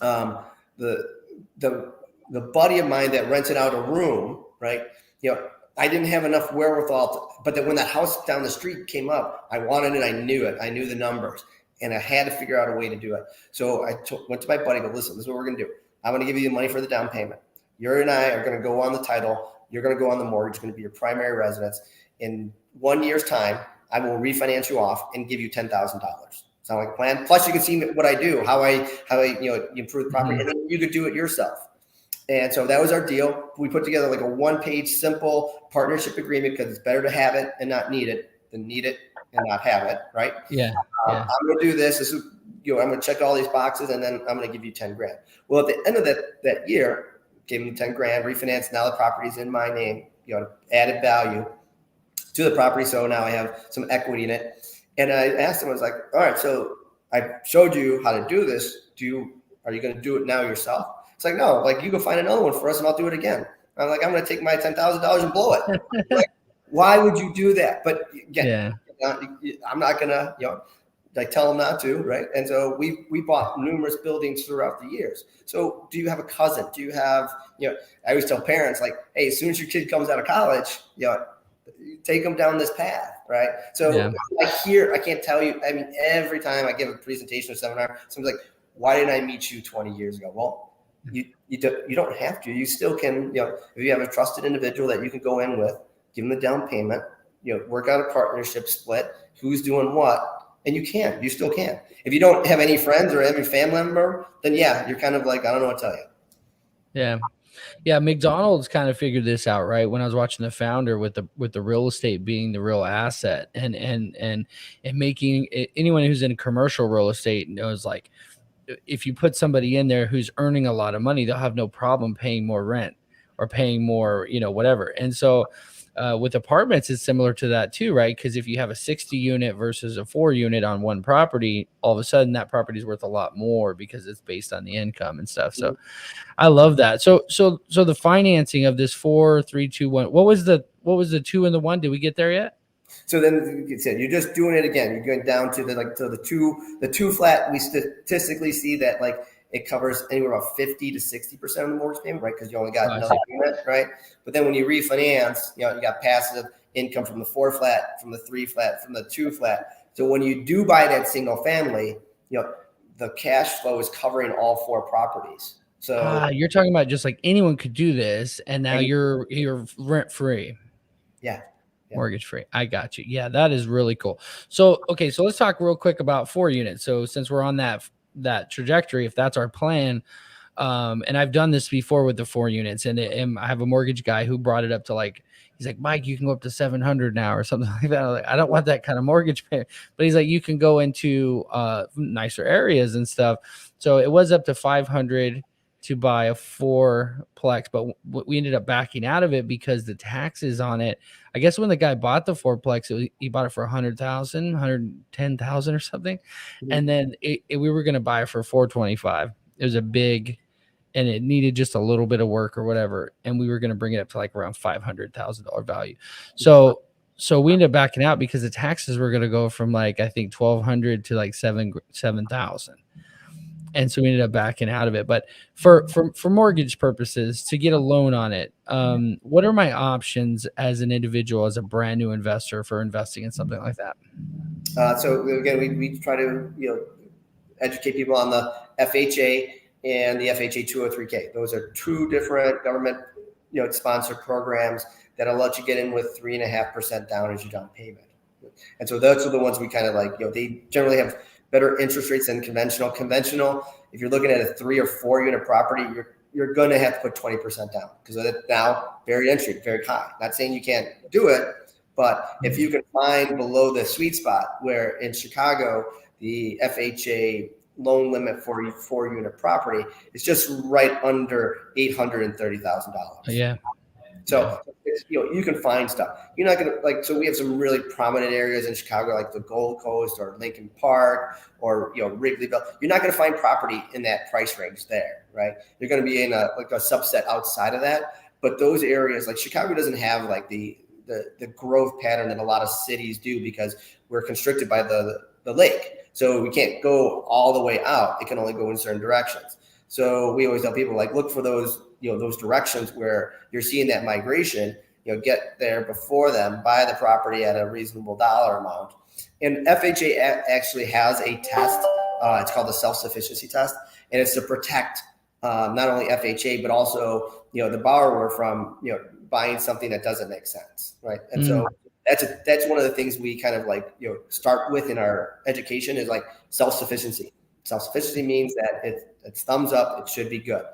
S2: um, the the the buddy of mine that rented out a room, right? I didn't have enough wherewithal, but then when that house down the street came up, I wanted it. I knew it. I knew the numbers, and I had to figure out a way to do it. So went to my buddy. Go, listen. This is what we're gonna do. I'm gonna give you the money for the down payment. You and I are gonna go on the title. You're gonna go on the mortgage. It's gonna be your primary residence. In 1 year's time, I will refinance you off and give you $10,000. Sound like a plan? Plus, you can see what I do, how I improve the property, and then you could do it yourself. And so that was our deal. We put together like a one-page simple partnership agreement because it's better to have it and not need it than need it and not have it, right?
S1: yeah,
S2: I'm going to do this. This is, I'm going to check all these boxes and then I'm going to give you 10 grand. Well, at the end of that year, gave him 10 grand, refinanced. Now the property's in my name, added value to the property. So now I have some equity in it. And I asked him, I was like, all right, so I showed you how to do this. Are you going to do it now yourself? It's like, no, like you go find another one for us and I'll do it again. I'm like, I'm going to take my $10,000 and blow it. Like, why would you do that? But again, I'm not going to, like tell them not to, right? And so we bought numerous buildings throughout the years. So do you have a cousin? Do you have, I always tell parents like, hey, as soon as your kid comes out of college, take them down this path, right? So I can't tell you. I mean, every time I give a presentation or seminar, someone's like, why didn't I meet you 20 years ago? Well, you don't have to. You still can, if you have a trusted individual that you can go in with, give them the down payment, work out a partnership split, who's doing what, and you still can. If you don't have any friends or any family member, then you're kind of like, I don't know what to tell you.
S1: Yeah, McDonald's kind of figured this out, right? When I was watching the founder with the real estate being the real asset, and making it, anyone who's in commercial real estate knows, like, if you put somebody in there who's earning a lot of money, they'll have no problem paying more rent or paying more, whatever. And so with apartments, it's similar to that too, right? Because if you have a 60 unit versus a 4 unit on one property, all of a sudden that property is worth a lot more because it's based on the income and stuff. So I love that. So the financing of this 4, 3, 2, 1. What was the 2 and the 1? Did we get there yet?
S2: So then you're just doing it again. You're going down to the two flat. We statistically see that like it covers anywhere about 50 to 60% of the mortgage payment, right? Because you only got another payment, right? But then when you refinance, you got passive income from the 4 flat, from the 3 flat, from the 2 flat. So when you do buy that single family, the cash flow is covering all 4 properties. So
S1: you're talking about just like anyone could do this, and now you're rent free.
S2: Yeah.
S1: Mortgage free. I got you. Yeah, that is really cool. So, okay, so let's talk real quick about 4 units. So since we're on that trajectory, if that's our plan, and I've done this before with the 4 units, and I have a mortgage guy who brought it up to like, he's like, Mike, you can go up to 700 now or something like that. I'm like, I don't want that kind of mortgage payment, but he's like, you can go into nicer areas and stuff. So it was up to 500 to buy a 4-plex, but we ended up backing out of it because the taxes on it. I guess when the guy bought the 4-plex, he bought it for 100,000, 110,000 or something, and then we were going to buy it for 425. It was a big, and it needed just a little bit of work or whatever, and we were going to bring it up to like around $500,000 value. So we ended up backing out because the taxes were going to go from like, I think 1,200 to like 7,000. And so we ended up backing out of it. But for mortgage purposes, to get a loan on it, what are my options as an individual, as a brand new investor, for investing in something like that?
S2: So again, we try to educate people on the FHA and the FHA 203K. Those are 2 different government sponsored programs that'll let you get in with 3.5% down as your down payment. And so those are the ones we kind of like. They generally have better interest rates than conventional. Conventional, if you're looking at a 3 or 4 unit property, you're going to have to put 20% down because now barrier to entry very high. Not saying you can't do it, but if you can find below the sweet spot, where in Chicago the FHA loan limit for a 4 unit property is just right under $830,000.
S1: Yeah. Yeah.
S2: So it's, you can find stuff. You're not gonna like. So we have some really prominent areas in Chicago, like the Gold Coast or Lincoln Park or Wrigleyville. You're not going to find property in that price range there, right? You're going to be in a subset outside of that. But those areas, like Chicago, doesn't have like the growth pattern that a lot of cities do because we're constricted by the lake. So we can't go all the way out. It can only go in certain directions. So we always tell people like look for those those directions where you're seeing that migration. Get there before them, buy the property at a reasonable dollar amount. And FHA actually has a test. It's called the self-sufficiency test, and it's to protect not only FHA but also the borrower from buying something that doesn't make sense, right? And so that's one of the things we kind of like start with in our education is like self-sufficiency. Self-sufficiency means that it's thumbs up, it should be good.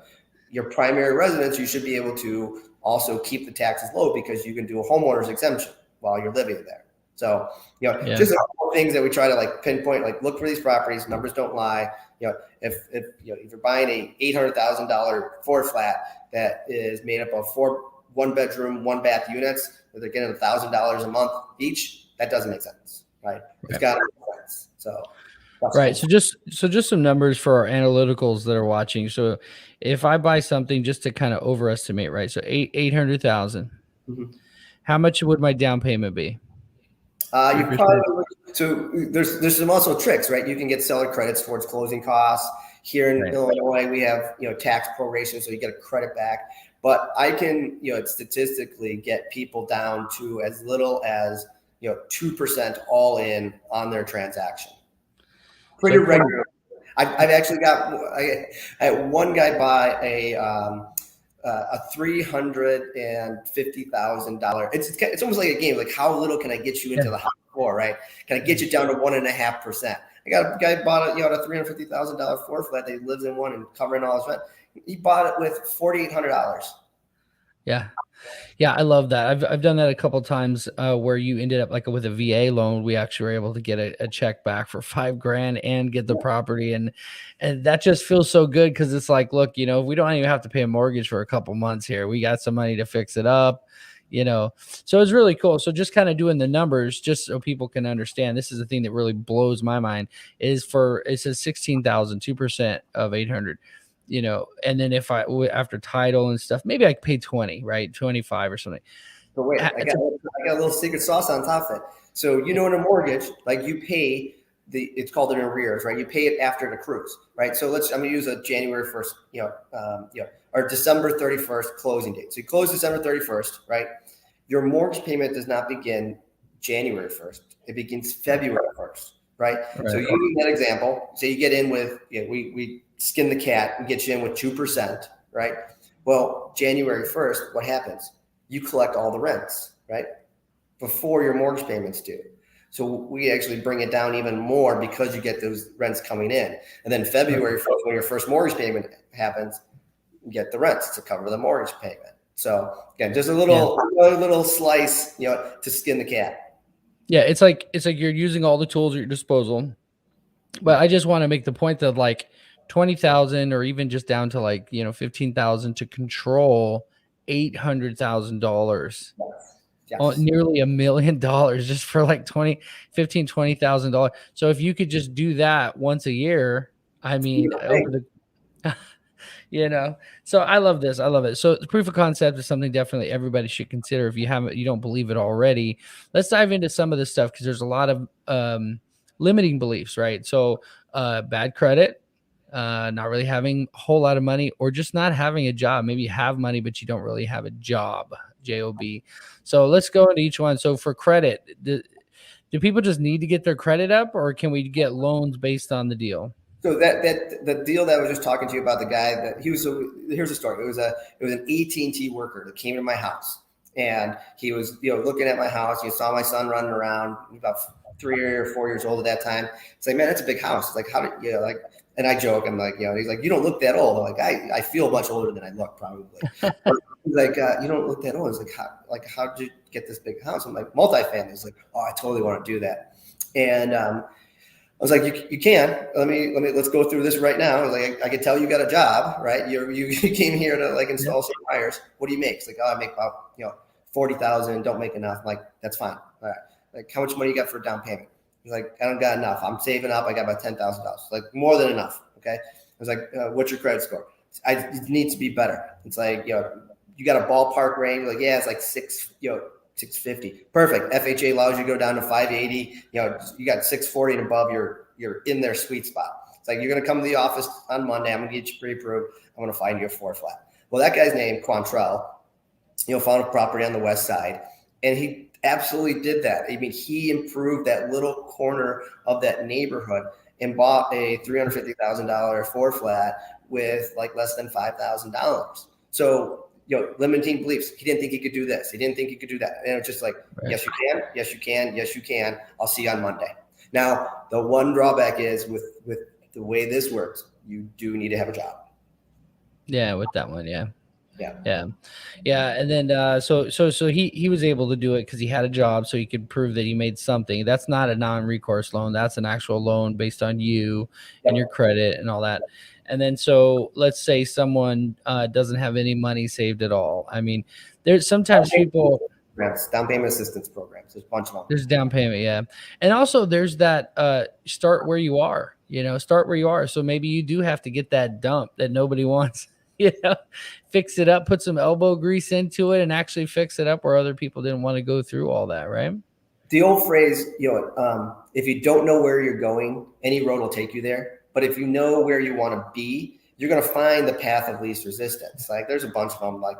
S2: Your primary residence, you should be able to also keep the taxes low because you can do a homeowner's exemption while you're living there. So, just a couple of things that we try to like pinpoint, like look for these properties, numbers don't lie. If you're buying a $800,000 floor flat that is made up of 4 1-bedroom, 1-bath units, that they're getting $1,000 a month each, that doesn't make sense, right? It's got to make sense. So.
S1: Right. So just some numbers for our analyticals that are watching. So if I buy something just to kind of overestimate, right? So 800,000.
S2: Mm-hmm.
S1: How much would my down payment be?
S2: You probably so there's some also tricks, right? You can get seller credits towards closing costs. Here in Illinois, we have tax proration, so you get a credit back. But I can statistically get people down to as little as 2% all in on their transaction. Pretty regular. I've actually got I had one guy buy a $350,000. It's almost like a game. Like how little can I get you into the house for? Right? Can I get you down to 1.5%? I got a guy bought a $350,000 floor flat that he lives in one and covering all his rent. He bought it with $4,800.
S1: Yeah. Yeah, I love that. I've done that a couple of times where you ended up like with a VA loan. We actually were able to get a check back for $5,000 and get the property, and that just feels so good because it's like, look, we don't even have to pay a mortgage for a couple months here. We got some money to fix it up, So it's really cool. So just kind of doing the numbers, just so people can understand. This is the thing that really blows my mind. It says 16,000, 2% of 800. And then if after title and stuff, maybe I could pay 20, right? 25 or something.
S2: But wait, I got a little secret sauce on top of it. So, in a mortgage, like you pay it's called an arrears, right? You pay it after it accrues, right? So I'm going to use a January 1st, or December 31st closing date. So you close December 31st, right? Your mortgage payment does not begin January 1st. It begins February 1st, right? So using that example, say you get in with, we skin the cat and get you in with 2%, right? Well, January 1st, what happens? You collect all the rents, right? Before your mortgage payments due. So we actually bring it down even more because you get those rents coming in. And then February 1st, when your first mortgage payment happens, you get the rents to cover the mortgage payment. So again, just a little slice, to skin the cat.
S1: Yeah, it's like you're using all the tools at your disposal. But I just want to make the point that like 20,000 or even just down to like 15,000 to control $800,000. Yes. Nearly $1 million just for like $20,000. So if you could just do that once a year, I mean, so I love this. I love it. So the proof of concept is something definitely everybody should consider. If you don't believe it already, let's dive into some of this stuff because there's a lot of limiting beliefs, right? So bad credit, not really having a whole lot of money, or just not having a job. Maybe you have money, but you don't really have a job, job. So let's go into each one. So for credit, do people just need to get their credit up, or can we get loans based on the deal?
S2: So that the deal that I was just talking to you about, the guy that here's a story. It was an AT&T worker that came to my house, and he was looking at my house. He saw my son running around, about 3 or 4 years old at that time. It's like, man, that's a big house. It's like, how did like? And I joke, I'm like, he's like, you don't look that old. I'm like, I feel much older than I look, probably. He's like, you don't look that old. It's like, how did you get this big house? I'm like, multifamily. He's like, oh, I totally want to do that. And I was like, you can. Let's go through this right now. I was like, I can tell you got a job, right? You came here to like install some wires. What do you make? It's like, oh, I make about 40,000. Don't make enough. I'm like, that's fine. All right. Like, how much money you got for a down payment? He's like, I don't got enough. I'm saving up. I got about $10,000. Like, more than enough. Okay. I was like, what's your credit score? It needs to be better. It's like, you got a ballpark range. Like, yeah, it's like 650. Perfect. FHA allows you to go down to 580. You got 640 and above. You're in their sweet spot. It's like, you're going to come to the office on Monday. I'm going to get you pre-approved. I'm going to find you a 4 flat. Well, that guy's name, Quantrell, found a property on the west side, and he absolutely did that. I mean, he improved that little corner of that neighborhood and bought a $350,000 4 flat with like less than $5,000. So, limiting beliefs. He didn't think he could do this. He didn't think he could do that. And it was just like, right. Yes, you can. Yes, you can. Yes, you can. I'll see you on Monday. Now, the one drawback is with the way this works, you do need to have a job.
S1: Yeah, with that one, yeah.
S2: Yeah.
S1: And then so he was able to do it because he had a job, so he could prove that he made something. That's not a non-recourse loan. That's an actual loan based on you and your credit and all that. And then so let's say someone doesn't have any money saved at all. I mean, there's sometimes people
S2: down payment assistance programs. There's a bunch of them.
S1: There's down payment, yeah. And also there's that start where you are. Start where you are. So maybe you do have to get that dump that nobody wants. Fix it up, put some elbow grease into it, and actually fix it up where other people didn't want to go through all that, right?
S2: The old phrase, if you don't know where you're going, any road will take you there. But if you know where you want to be, you're going to find the path of least resistance. Like, there's a bunch of them, like,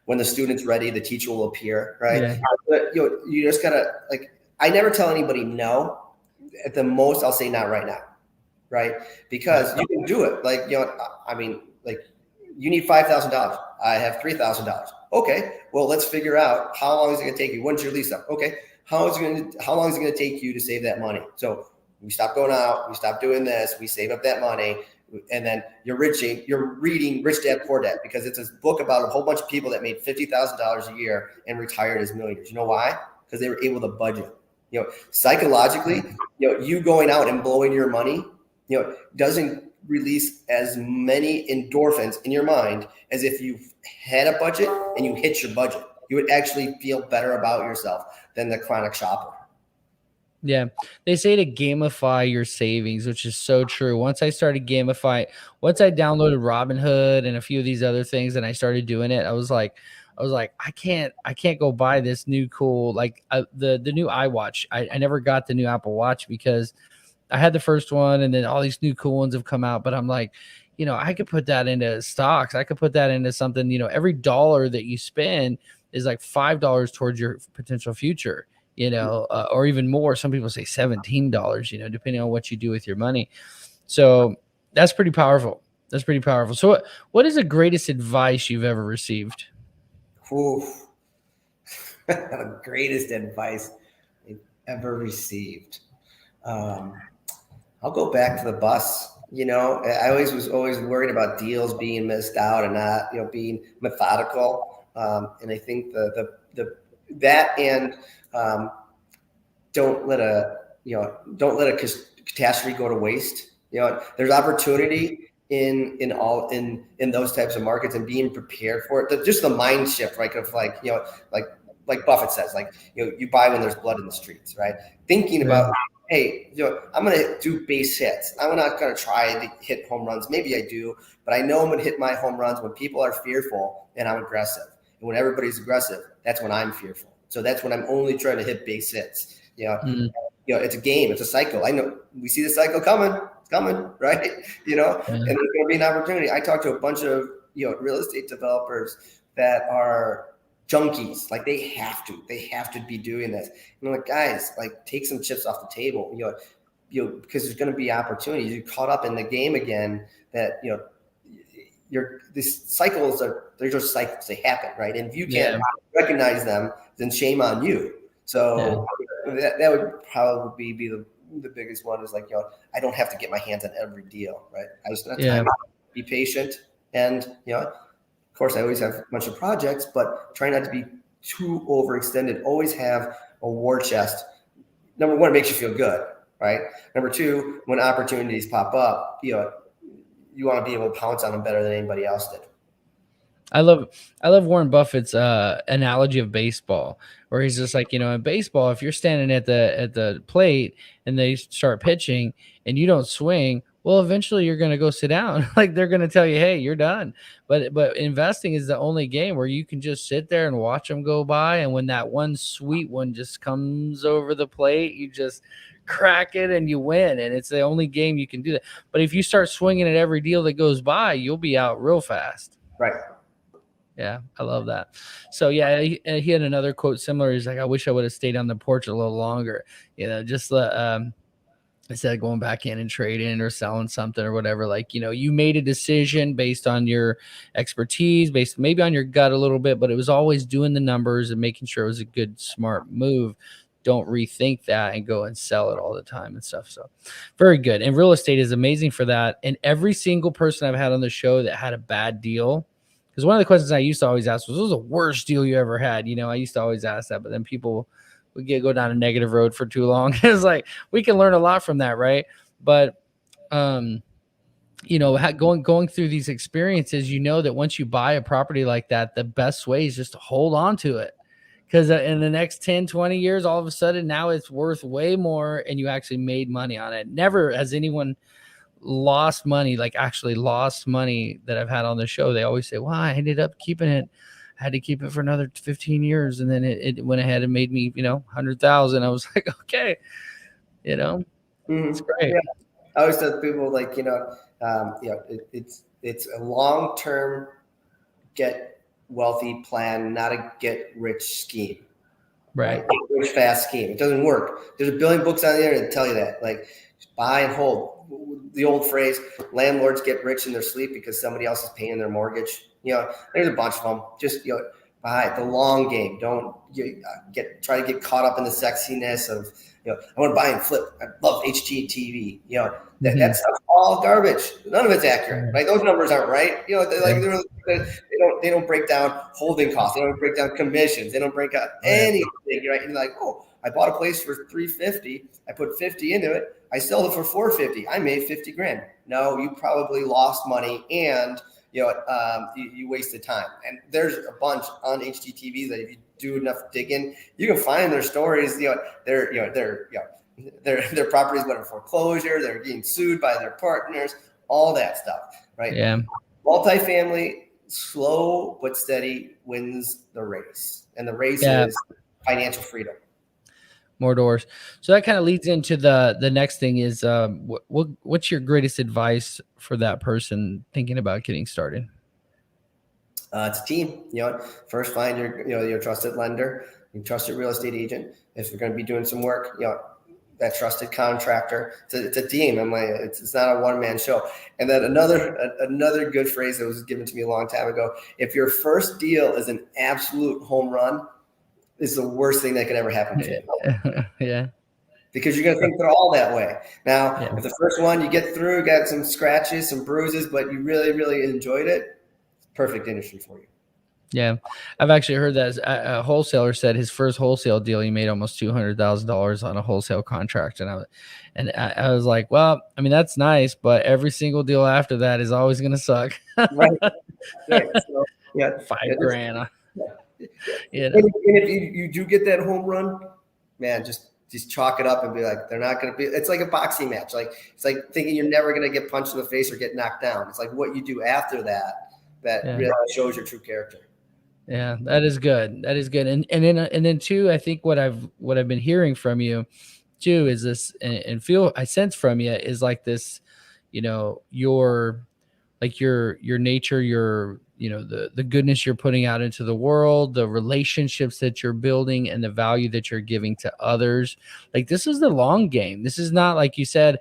S2: when the student's ready, the teacher will appear, right? Yeah. But, you just got to, like, I never tell anybody no. At the most, I'll say not right now, right? Because you can do it. Like, you need $5,000. I have $3,000. Okay, well, let's figure out how long is it going to take you. When's your lease up? Okay, how long is it going to take you to save that money? So we stop going out, we stop doing this, we save up that money, and then you're reading Rich Dad Poor Dad, because it's a book about a whole bunch of people that made $50,000 a year and retired as millionaires. You know why? Because they were able to budget. Psychologically, you going out and blowing your money, doesn't release as many endorphins in your mind as if you had a budget and you hit your budget. You would actually feel better about yourself than the chronic shopper.
S1: Yeah. They say to gamify your savings, which is so true. Once I downloaded Robinhood and a few of these other things and I started doing it, I was like, I can't go buy this new cool, like the new iWatch. I never got the new Apple Watch because I had the first one and then all these new cool ones have come out, but I'm like, I could put that into stocks. I could put that into something, every dollar that you spend is like $5 towards your potential future, or even more. Some people say $17, depending on what you do with your money. So that's pretty powerful. So what is the greatest advice you've ever received?
S2: The greatest advice I've ever received. I'll go back to the bus. I was always worried about deals being missed out and not, being methodical. And I think don't let a catastrophe go to waste. There's opportunity in those types of markets, and being prepared for it. Just the mind shift, right? Of like Buffett says, you buy when there's blood in the streets, right? Thinking about, hey, I'm going to do base hits. I'm not going to try to hit home runs. Maybe I do, but I know I'm going to hit my home runs when people are fearful and I'm aggressive. And when everybody's aggressive, that's when I'm fearful. So that's when I'm only trying to hit base hits. It's a game. It's a cycle. I know we see the cycle coming. It's coming, right? And there's going to be an opportunity. I talked to a bunch of, real estate developers that are junkies. Like, they have to be doing this. And I'm like, guys, take some chips off the table, because there's going to be opportunities. You're caught up in the game again that, these cycles they're just cycles. They happen, right? And if you can't recognize them, then shame on you. So that would probably be the biggest one, is I don't have to get my hands on every deal, right? I just have time to be patient. And, of course, I always have a bunch of projects, but try not to be too overextended. Always have a war chest. Number one, it makes you feel good. right? Number two, when opportunities pop up, you want to be able to pounce on them better than anybody else did.
S1: I love I love Warren Buffett's analogy of baseball, where he's just like, in baseball, if you're standing at the plate and they start pitching and you don't swing, well, eventually you're gonna go sit down. Like they're gonna tell you, hey, you're done. But investing is the only game where you can just sit there and watch them go by, and when that one sweet one just comes over the plate, you just crack it and you win, and it's the only game you can do that. But if you start swinging at every deal that goes by, you'll be out real fast.
S2: Right.
S1: Yeah, I love that. So yeah, he had another quote similar. He's like, "I wish I would have stayed on the porch a little longer." Just instead of going back in and trading or selling something or whatever. Like, you made a decision based on your expertise, based maybe on your gut a little bit, but it was always doing the numbers and making sure it was a good, smart move. Don't rethink that and go and sell it all the time and stuff. So very good. And real estate is amazing for that. And every single person I've had on the show that had a bad deal, because one of the questions I used to always ask was, what was the worst deal you ever had? I used to always ask that, but then people would go down a negative road for too long. It's like, we can learn a lot from that, right? But, going through these experiences, that once you buy a property like that, the best way is just to hold on to it. Because in the next 10, 20 years, all of a sudden now it's worth way more and you actually made money on it. Never has anyone lost money, like actually lost money, that I've had on the show. They always say, well, I ended up keeping it. I had to keep it for another 15 years. And then it went ahead and made me, 100,000. I was like, okay, it's great.
S2: Yeah. I always tell people, like, it's a long-term get wealthy plan, not a get rich scheme.
S1: Right.
S2: Rich fast scheme. It doesn't work. There's a billion books on the internet that tell you that. Like, buy and hold. The old phrase, landlords get rich in their sleep because somebody else is paying their mortgage. There's a bunch of them. Just, buy the long game. Don't try to get caught up in the sexiness of, I want to buy and flip. I love HGTV. That stuff's all garbage. None of it's accurate. Right? Those numbers aren't right. They don't break down holding costs. They don't break down commissions. They don't break out anything. Right? And like, oh, I bought a place for $350. I put $50 into it. I sold it for $450. I made $50,000. No, you probably lost money and you wasted time. And there's a bunch on HGTV that if you do enough digging, you can find their stories. Their properties went in foreclosure. They're getting sued by their partners. All that stuff, right?
S1: Yeah.
S2: Multifamily, slow but steady wins the race, and the race is financial freedom.
S1: More doors. So that kind of leads into the next thing is, what's your greatest advice for that person thinking about getting started?
S2: It's a team. First find your trusted lender, your trusted real estate agent. If you're going to be doing some work, that trusted contractor. It's a team. I'm like, it's not a one-man show. And then another good phrase that was given to me a long time ago: if your first deal is an absolute home run, is the worst thing that could ever happen to you.
S1: Yeah.
S2: Because you're going to think they're all that way. Now, if the first one you get through, got some scratches, some bruises, but you really, really enjoyed it, perfect industry for you.
S1: Yeah. I've actually heard that a wholesaler said his first wholesale deal, he made almost $200,000 on a wholesale contract. And I was like, well, I mean, that's nice, but every single deal after that is always going to suck.
S2: Right. So,
S1: $5,000.
S2: And if you do get that home run, man, just chalk it up and be like, they're not going to be. It's like a boxing match. Like, it's like thinking you're never going to get punched in the face or get knocked down. It's like what you do after that really shows your true character.
S1: Yeah, that is good. That is good. And then too, I think what I've been hearing from you too is this, and I sense from you is like this, your nature, the goodness you're putting out into the world, the relationships that you're building, and the value that you're giving to others. Like, this is the long game. This is not, like you said,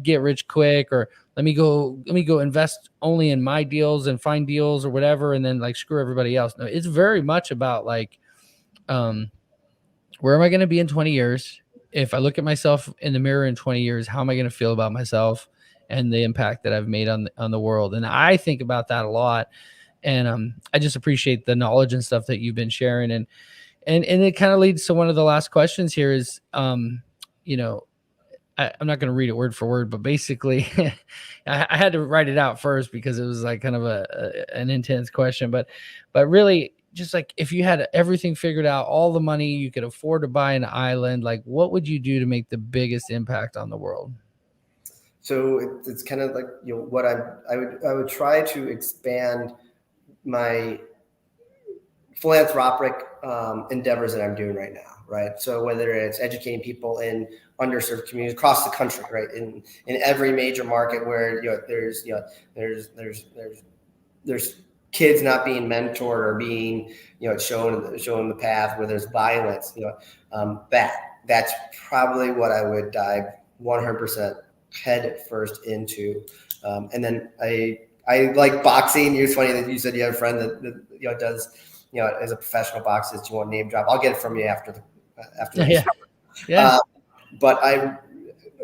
S1: get rich quick, or let me go invest only in my deals and find deals or whatever, and then like screw everybody else. No, it's very much about like, where am I going to be in 20 years? If I look at myself in the mirror in 20 years, how am I going to feel about myself and the impact that I've made on the world? And I think about that a lot. And I just appreciate the knowledge and stuff that you've been sharing. And it kind of leads to one of the last questions here is, I'm not going to read it word for word, but basically, I had to write it out first because it was like kind of an intense question. But really, just like if you had everything figured out, all the money you could afford to buy an island, like what would you do to make the biggest impact on the world?
S2: So it's kind of like, what I would try to expand my philanthropic endeavors that I'm doing right now, right? So whether it's educating people in underserved communities across the country, right, in every major market where there's kids not being mentored or being shown the path where there's violence, that's probably what I would dive 100% head first into. And then I like boxing. It's funny that you said you have a friend that does as a professional boxer. Do you want name drop? I'll get it from you after the
S1: Yeah, yeah.
S2: But I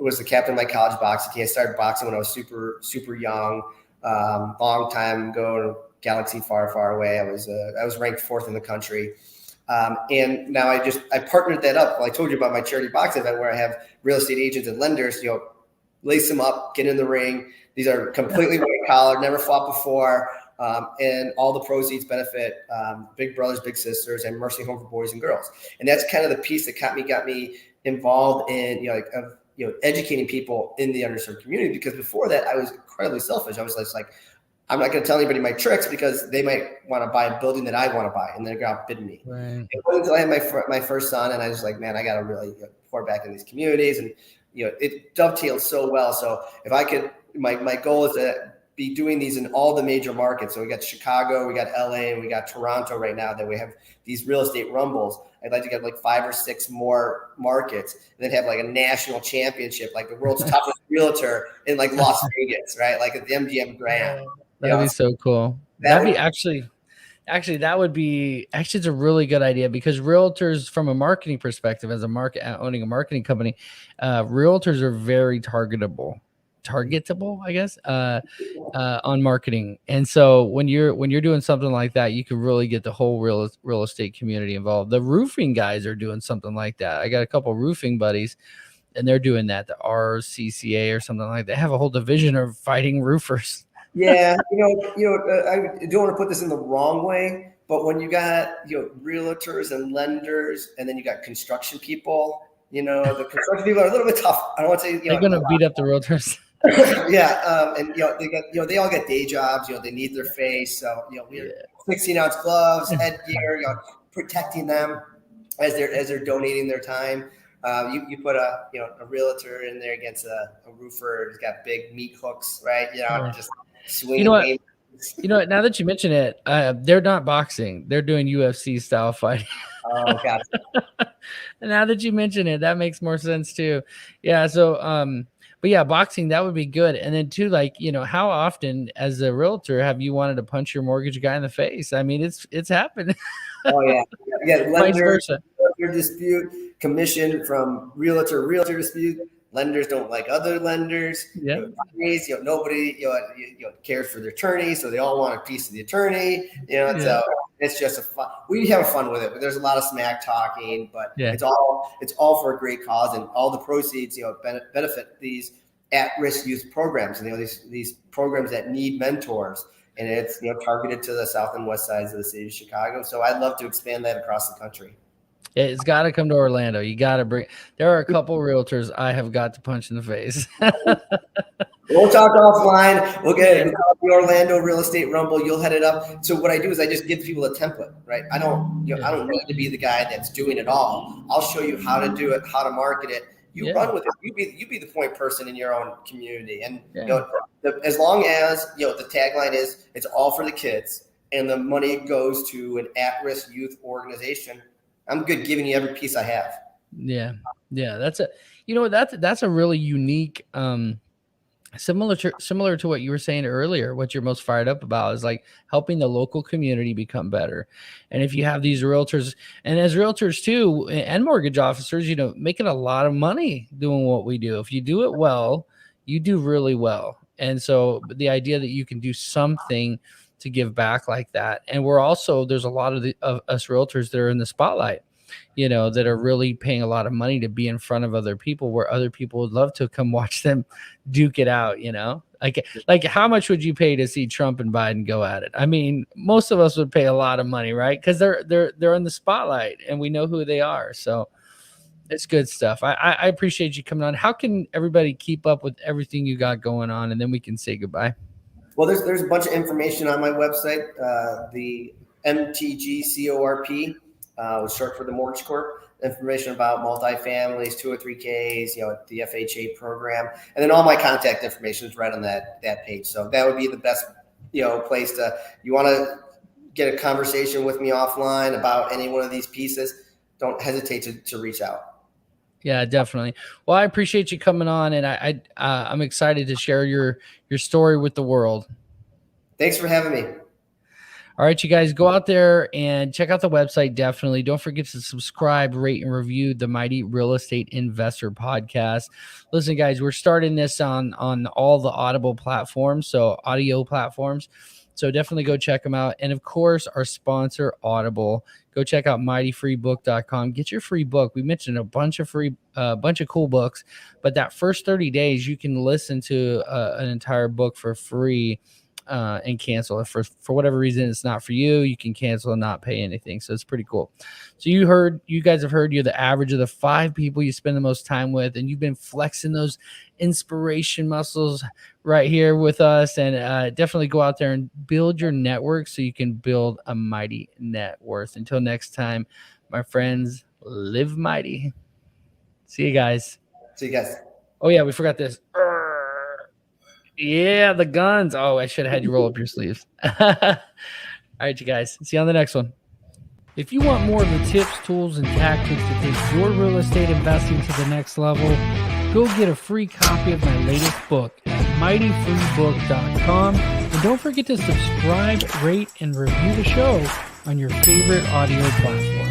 S2: was the captain of my college boxing team. I started boxing when I was super super young, long time ago, galaxy far far away. I was ranked fourth in the country. And now I partnered that up. Well, I told you about my charity boxing event where I have real estate agents and lenders, lace them up, get in the ring. These are completely white collar, never fought before. And all the proceeds benefit Big Brothers, Big Sisters, and Mercy Home for Boys and Girls. And that's kind of the piece that got me involved in educating people in the underserved community. Because before that, I was incredibly selfish. I was just like, I'm not going to tell anybody my tricks because they might want to buy a building that I want to buy, and they're going to outbid me.
S1: Right.
S2: It wasn't until I had my first son, and I was like, man, I got to really pour back in these communities, and it dovetailed so well. So if I could, my goal is to be doing these in all the major markets. So we got Chicago, we got LA, and we got Toronto right now that we have these real estate rumbles. I'd like to get like 5 or 6 more markets and then have like a national championship, like the world's toughest realtor in like Las Vegas, right? Like at the MGM Grand.
S1: That'd be so cool. That'd be actually, that would be actually, it's a really good idea because realtors, from a marketing perspective, as owning a marketing company, realtors are very targetable, I guess, on marketing. And so when you're doing something like that, you can really get the whole real estate community involved. The roofing guys are doing something like that. I got a couple roofing buddies, and they're doing that. The RCCA or something like that. They have a whole division of fighting roofers.
S2: Yeah, I don't want to put this in the wrong way, but when you got realtors and lenders, and then you got construction people, the construction people are a little bit tough. I don't want to say
S1: they're gonna beat up the realtors.
S2: Yeah, and they all get day jobs. They need their face, so we have 16-ounce gloves, headgear, protecting them as they're donating their time. You put a realtor in there against a roofer who's got big meat hooks, right? Just swinging.
S1: What? Now that you mention it, they're not boxing; they're doing UFC style fighting.
S2: Oh, gotcha.
S1: Now that you mention it, that makes more sense too. Yeah. So, but yeah, boxing, that would be good. And then too, like, how often as a realtor have you wanted to punch your mortgage guy in the face? I mean, it's happened.
S2: Oh yeah.
S1: Vice versa.
S2: Realtor dispute, commission from realtor dispute. Lenders don't like other lenders.
S1: Yeah.
S2: Nobody cares for the attorney, so they all want a piece of the attorney. So it's just we have fun with it. But there's a lot of smack talking, but it's all for a great cause, and all the proceeds benefit these at-risk youth programs, and these programs that need mentors, and it's targeted to the south and west sides of the city of Chicago. So I'd love to expand that across the country.
S1: It's got to come to Orlando. You got to bring. There are a couple realtors I have got to punch in the face.
S2: We'll talk offline. We'll get the Orlando Real Estate Rumble. You'll head it up. So what I do is I just give people a template, right? I don't need to be the guy that's doing it all. I'll show you how to do it, how to market it. You run with it. You be the point person in your own community, and as long as the tagline is it's all for the kids, and the money goes to an at-risk youth organization. I'm good giving you every piece I have.
S1: Yeah. That's a really unique, similar to what you were saying earlier. What you're most fired up about is like helping the local community become better. And if you have these realtors, and as realtors too, and mortgage officers, making a lot of money doing what we do. If you do it well, you do really well. And so the idea that you can do something to give back like that. And there's a lot of us realtors that are in the spotlight. that are really paying a lot of money to be in front of other people, where other people would love to come watch them duke it out. Like how much would you pay to see Trump and Biden go at it? I mean, most of us would pay a lot of money, right? Because they're in the spotlight and we know who they are. So it's good stuff. I appreciate you coming on. How can everybody keep up with everything you got going on, and then we can say goodbye?
S2: Well, there's a bunch of information on my website. The MTGCORP was short for the Mortgage Corp. Information about multifamilies, 203Ks, the FHA program, and then all my contact information is right on that page. So that would be the best place to. You want to get a conversation with me offline about any one of these pieces, don't hesitate to reach out.
S1: Yeah, definitely. Well, I appreciate you coming on, and I'm excited to share your story with the world.
S2: Thanks for having me.
S1: All right, you guys, go out there and check out the website. Definitely. Don't forget to subscribe, rate, and review the Mighty Real Estate Investor Podcast. Listen, guys, we're starting this on all the Audible platforms, so audio platforms. So definitely go check them out. And of course, our sponsor, Audible. Go check out mightyfreebook.com. Get your free book. We mentioned a bunch of cool books, but that first 30 days, you can listen to an entire book for free and cancel it. For whatever reason it's not for you, you can cancel and not pay anything. So it's pretty cool. So you guys have heard you're the average of the 5 people you spend the most time with, and you've been flexing those inspiration muscles right here with us. And definitely go out there and build your network so you can build a mighty net worth. Until next time, my friends, live mighty. See you guys.
S2: See you guys.
S1: Oh yeah, we forgot this. Yeah, the guns. Oh, I should have had you roll up your sleeves. All right, you guys. See you on the next one. If you want more of the tips, tools, and tactics to take your real estate investing to the next level, go get a free copy of my latest book at mightyfreebook.com. And don't forget to subscribe, rate, and review the show on your favorite audio platform.